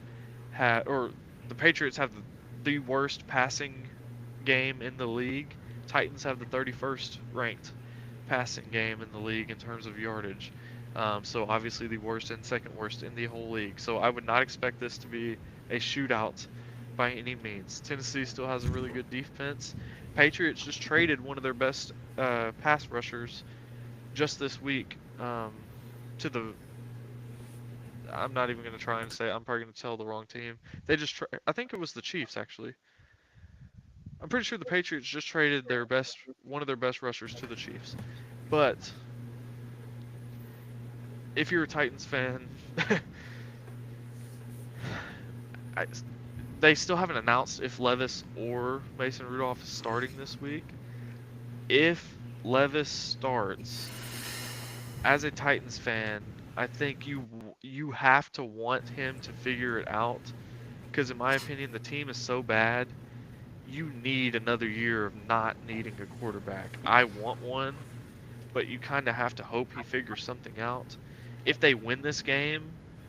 Speaker 1: the Patriots have the worst passing game in the league. Titans have the 31st ranked passing game in the league in terms of yardage. So obviously the worst and second worst in the whole league. So I would not expect this to be a shootout by any means. Tennessee still has a really good defense. Patriots just traded one of their best pass rushers just this week to the. I'm not even going to try and say. I'm probably going to tell the wrong team. They just. I think it was the Chiefs actually. I'm pretty sure the Patriots just traded one of their best rushers to the Chiefs. But if you're a Titans fan, they still haven't announced if Levis or Mason Rudolph is starting this week. If Levis starts, as a Titans fan, I think you have to want him to figure it out. Because in my opinion, the team is so bad, you need another year of not needing a quarterback. I want one, but you kind of have to hope he figures something out. If they win this game,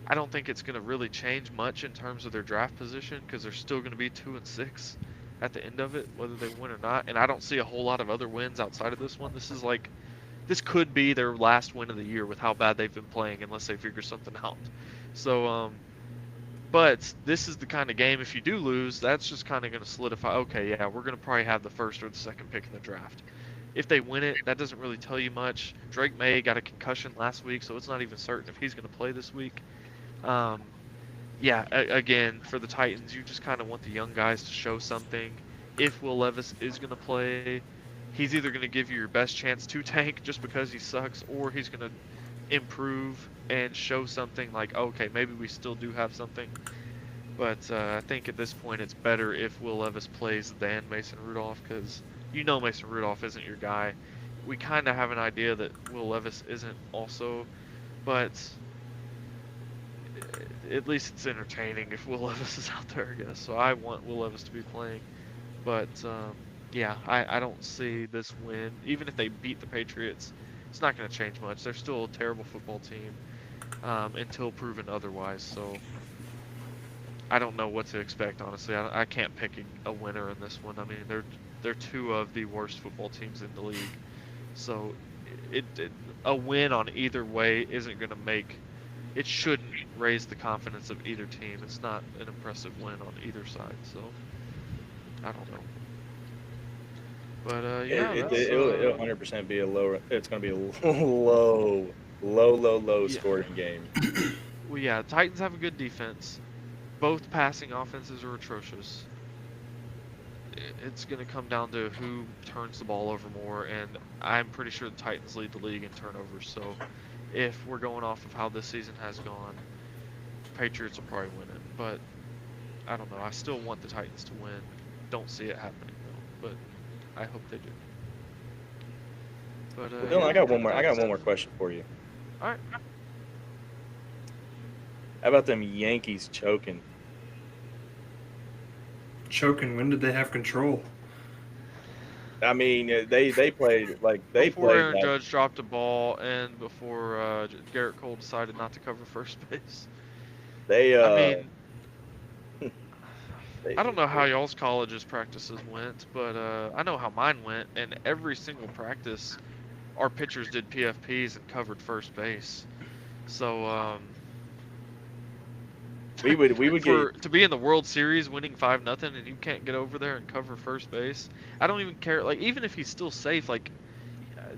Speaker 1: I don't think it's going to really change much in terms of their draft position because they're still going to be 2-6 at the end of it, whether they win or not. And I don't see a whole lot of other wins outside of this one. This could be their last win of the year with how bad they've been playing, unless they figure something out. So, but this is the kind of game, if you do lose, that's just kind of going to solidify, okay, yeah, we're going to probably have the first or the second pick in the draft. If they win it, that doesn't really tell you much. Drake May got a concussion last week, so it's not even certain if he's going to play this week. Yeah, again, for the Titans, you just kind of want the young guys to show something. If Will Levis is going to play, he's either going to give you your best chance to tank just because he sucks, or he's going to improve and show something like, okay, maybe we still do have something. But I think at this point it's better if Will Levis plays than Mason Rudolph, because you know Mason Rudolph isn't your guy. We kind of have an idea that Will Levis isn't also, but at least it's entertaining if Will Levis is out there, I guess. So I want Will Levis to be playing. But yeah, I don't see this win. Even if they beat the Patriots, it's not going to change much. They're still a terrible football team until proven otherwise. So I don't know what to expect, honestly. I can't pick a winner in this one. I mean, they're two of the worst football teams in the league. So a win on either way isn't going to make... It shouldn't raise the confidence of either team. It's not an impressive win on either side, so I don't know. But yeah,
Speaker 2: it'll 100% be a low. It's going to be a low
Speaker 1: Yeah.
Speaker 2: scoring game.
Speaker 1: Well, yeah, Titans have a good defense. Both passing offenses are atrocious. It's going to come down to who turns the ball over more, and I'm pretty sure the Titans lead the league in turnovers. So if we're going off of how this season has gone, Patriots will probably win it. But I don't know. I still want the Titans to win. Don't see it happening though, but I hope they do. But
Speaker 2: Dylan,
Speaker 1: yeah,
Speaker 2: I got one more. I got
Speaker 1: that's
Speaker 2: one
Speaker 1: it.
Speaker 2: more question for you.
Speaker 1: All right.
Speaker 2: How about them Yankees choking?
Speaker 3: Choking. When did they have control?
Speaker 2: I mean, they played like they
Speaker 1: Before
Speaker 2: played
Speaker 1: Aaron
Speaker 2: like
Speaker 1: Judge dropped a ball and before Garrett Cole decided not to cover first base.
Speaker 2: they.
Speaker 1: I mean,
Speaker 2: They,
Speaker 1: I don't know how y'all's college's practices went, but I know how mine went. And every single practice, our pitchers did PFPs and covered first base. So
Speaker 2: we would get.
Speaker 1: to be in the World Series winning 5-0 and you can't get over there and cover first base. I don't even care. Like, even if he's still safe, like,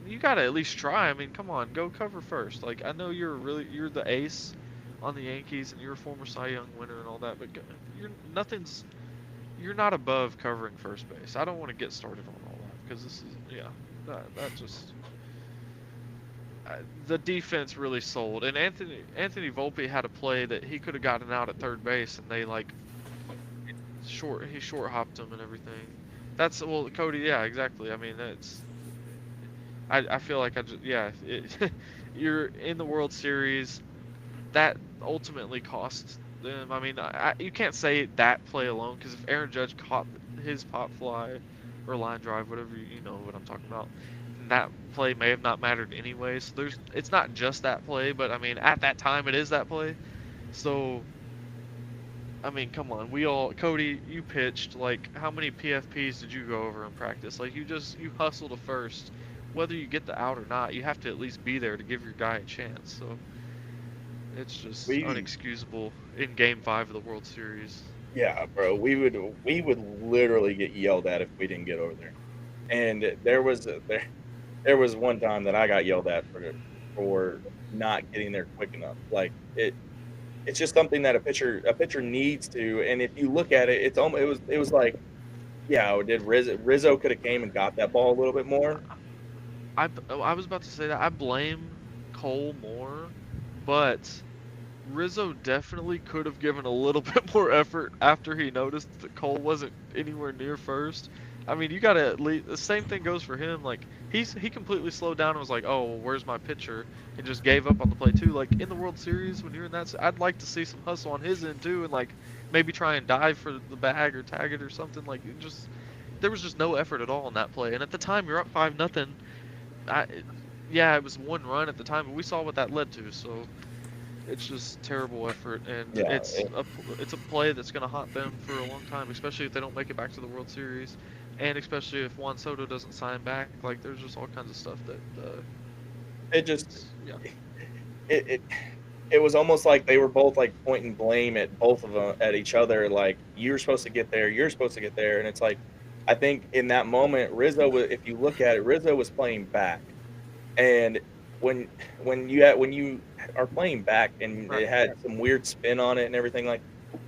Speaker 1: you gotta at least try. I mean, come on, go cover first. Like, I know you're the ace on the Yankees and you're a former Cy Young winner and all that, but you're not above covering first base. I don't want to get started on all that because this is that just the defense really sold. And Anthony Volpe had a play that he could have gotten out at third base and they like he short hopped him and everything. That's Cody. Yeah, exactly. I mean that's. I feel like you're in the World Series. That ultimately cost them. I mean, you can't say that play alone because if Aaron Judge caught his pop fly or line drive, whatever you know what I'm talking about, that play may have not mattered anyway. So it's not just that play, but I mean at that time it is that play. So I mean, come on, Cody, you pitched like how many PFPs did you go over in practice? Like you hustled to first, whether you get the out or not, you have to at least be there to give your guy a chance. So. It's just unexcusable in Game 5 of the World Series.
Speaker 2: Yeah, bro, we would literally get yelled at if we didn't get over there. And there was one time that I got yelled at for not getting there quick enough. Like it's just something that a pitcher needs to. And if you look at it, it was like, yeah, did Rizzo could have came and got that ball a little bit more?
Speaker 1: I was about to say that I blame Cole more. But Rizzo definitely could have given a little bit more effort after he noticed that Cole wasn't anywhere near first. I mean, you gotta at least, the same thing goes for him. Like he completely slowed down and was like, "Oh, well, where's my pitcher?" and just gave up on the play too. Like in the World Series, when you're in that, I'd like to see some hustle on his end too, and like maybe try and dive for the bag or tag it or something. Like there was just no effort at all in that play. And at the time, you're up 5-0. Yeah, it was one run at the time, but we saw what that led to. So it's just terrible effort, and
Speaker 2: Yeah,
Speaker 1: it's a play that's going to haunt them for a long time, especially if they don't make it back to the World Series, and especially if Juan Soto doesn't sign back. Like, there's just all kinds of stuff that
Speaker 2: it just
Speaker 1: yeah.
Speaker 2: it it was almost like they were both like pointing blame at both of them at each other. Like you're supposed to get there, you're supposed to get there, and it's like I think in that moment Rizzo was, if you look at it, Rizzo was playing back, and when when you are playing back and
Speaker 1: Right.
Speaker 2: it had some weird spin on it and everything like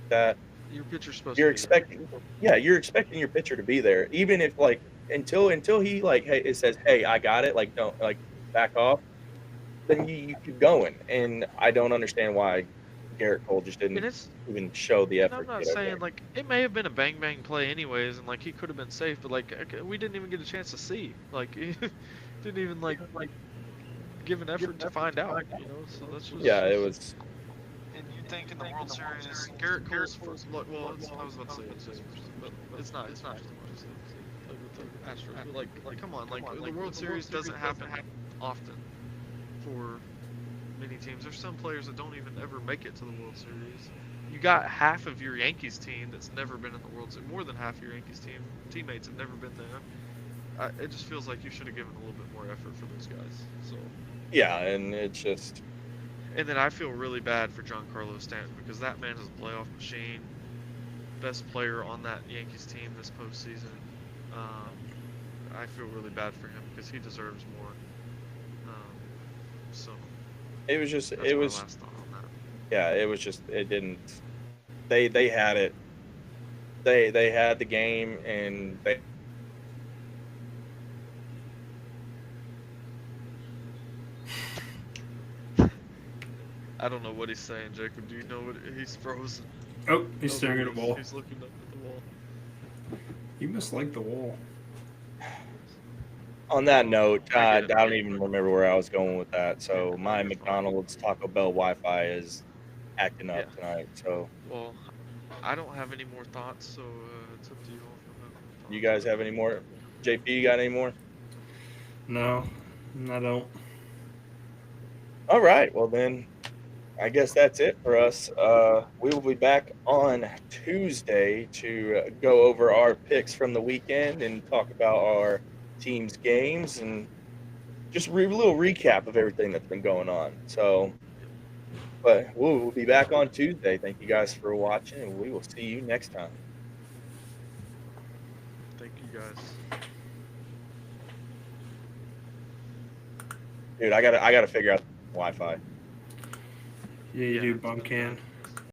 Speaker 2: that,
Speaker 1: Your pitcher's supposed to
Speaker 2: you're
Speaker 1: be there.
Speaker 2: expecting yeah, you're expecting your pitcher to be there, even if like until he like hey it says hey I got it like don't like back off, then you keep going, and I don't understand why Garrett Cole just
Speaker 1: And
Speaker 2: didn't
Speaker 1: it's
Speaker 2: even show the
Speaker 1: and I'm
Speaker 2: effort to
Speaker 1: not
Speaker 2: get over there.
Speaker 1: saying like it may have been a bang bang play anyways, and like he could have been safe, but like we didn't even get a chance to see. Like didn't even like give an effort to find out. So that's just.
Speaker 2: Yeah, it was.
Speaker 1: And you think in the World Series, Garrett Cole's first, well, I was about to say it's his first, but it's not as much as they played with the Astros. But like, come on, like the World Series doesn't happen often for many teams. There's some players that don't even ever make it to the World Series. You got half of your Yankees team that's never been in the World Series. More than half your Yankees teammates have never been there. It just feels like you should have given a little bit more effort for those guys. So.
Speaker 2: Yeah, and it's just.
Speaker 1: And then I feel really bad for Giancarlo Stanton because that man is a playoff machine. Best player on that Yankees team this postseason. I feel really bad for him because he deserves more. So
Speaker 2: It was just.
Speaker 1: that's
Speaker 2: It
Speaker 1: my
Speaker 2: was.
Speaker 1: last thought on that.
Speaker 2: Yeah, it was just. It didn't. They had it. They had the game, and they.
Speaker 1: I don't know what he's saying, Jacob. Do you know what he's frozen?
Speaker 3: Oh, he's staring at a wall.
Speaker 1: He's looking up at the wall.
Speaker 3: You must like the wall.
Speaker 2: On that note,
Speaker 1: I
Speaker 2: I
Speaker 1: get it.
Speaker 2: don't even remember where I was going with that. So my McDonald's Taco Bell Wi-Fi is acting up
Speaker 1: Yeah.
Speaker 2: tonight. So
Speaker 1: Well, I don't have any more thoughts, so it's up to you all if you have any thoughts.
Speaker 2: you guys have any more? JP, you got any more?
Speaker 3: No, I don't.
Speaker 2: All right. Well then, I guess that's it for us. We will be back on Tuesday to go over our picks from the weekend and talk about our team's games and just a little recap of everything that's been going on. So, but we'll be back on Tuesday. Thank you guys for watching, and we will see you next time.
Speaker 1: Thank you guys.
Speaker 2: Dude, I gotta figure out Wi-Fi.
Speaker 3: Yeah, you
Speaker 1: Yeah.
Speaker 3: do, Bumcan.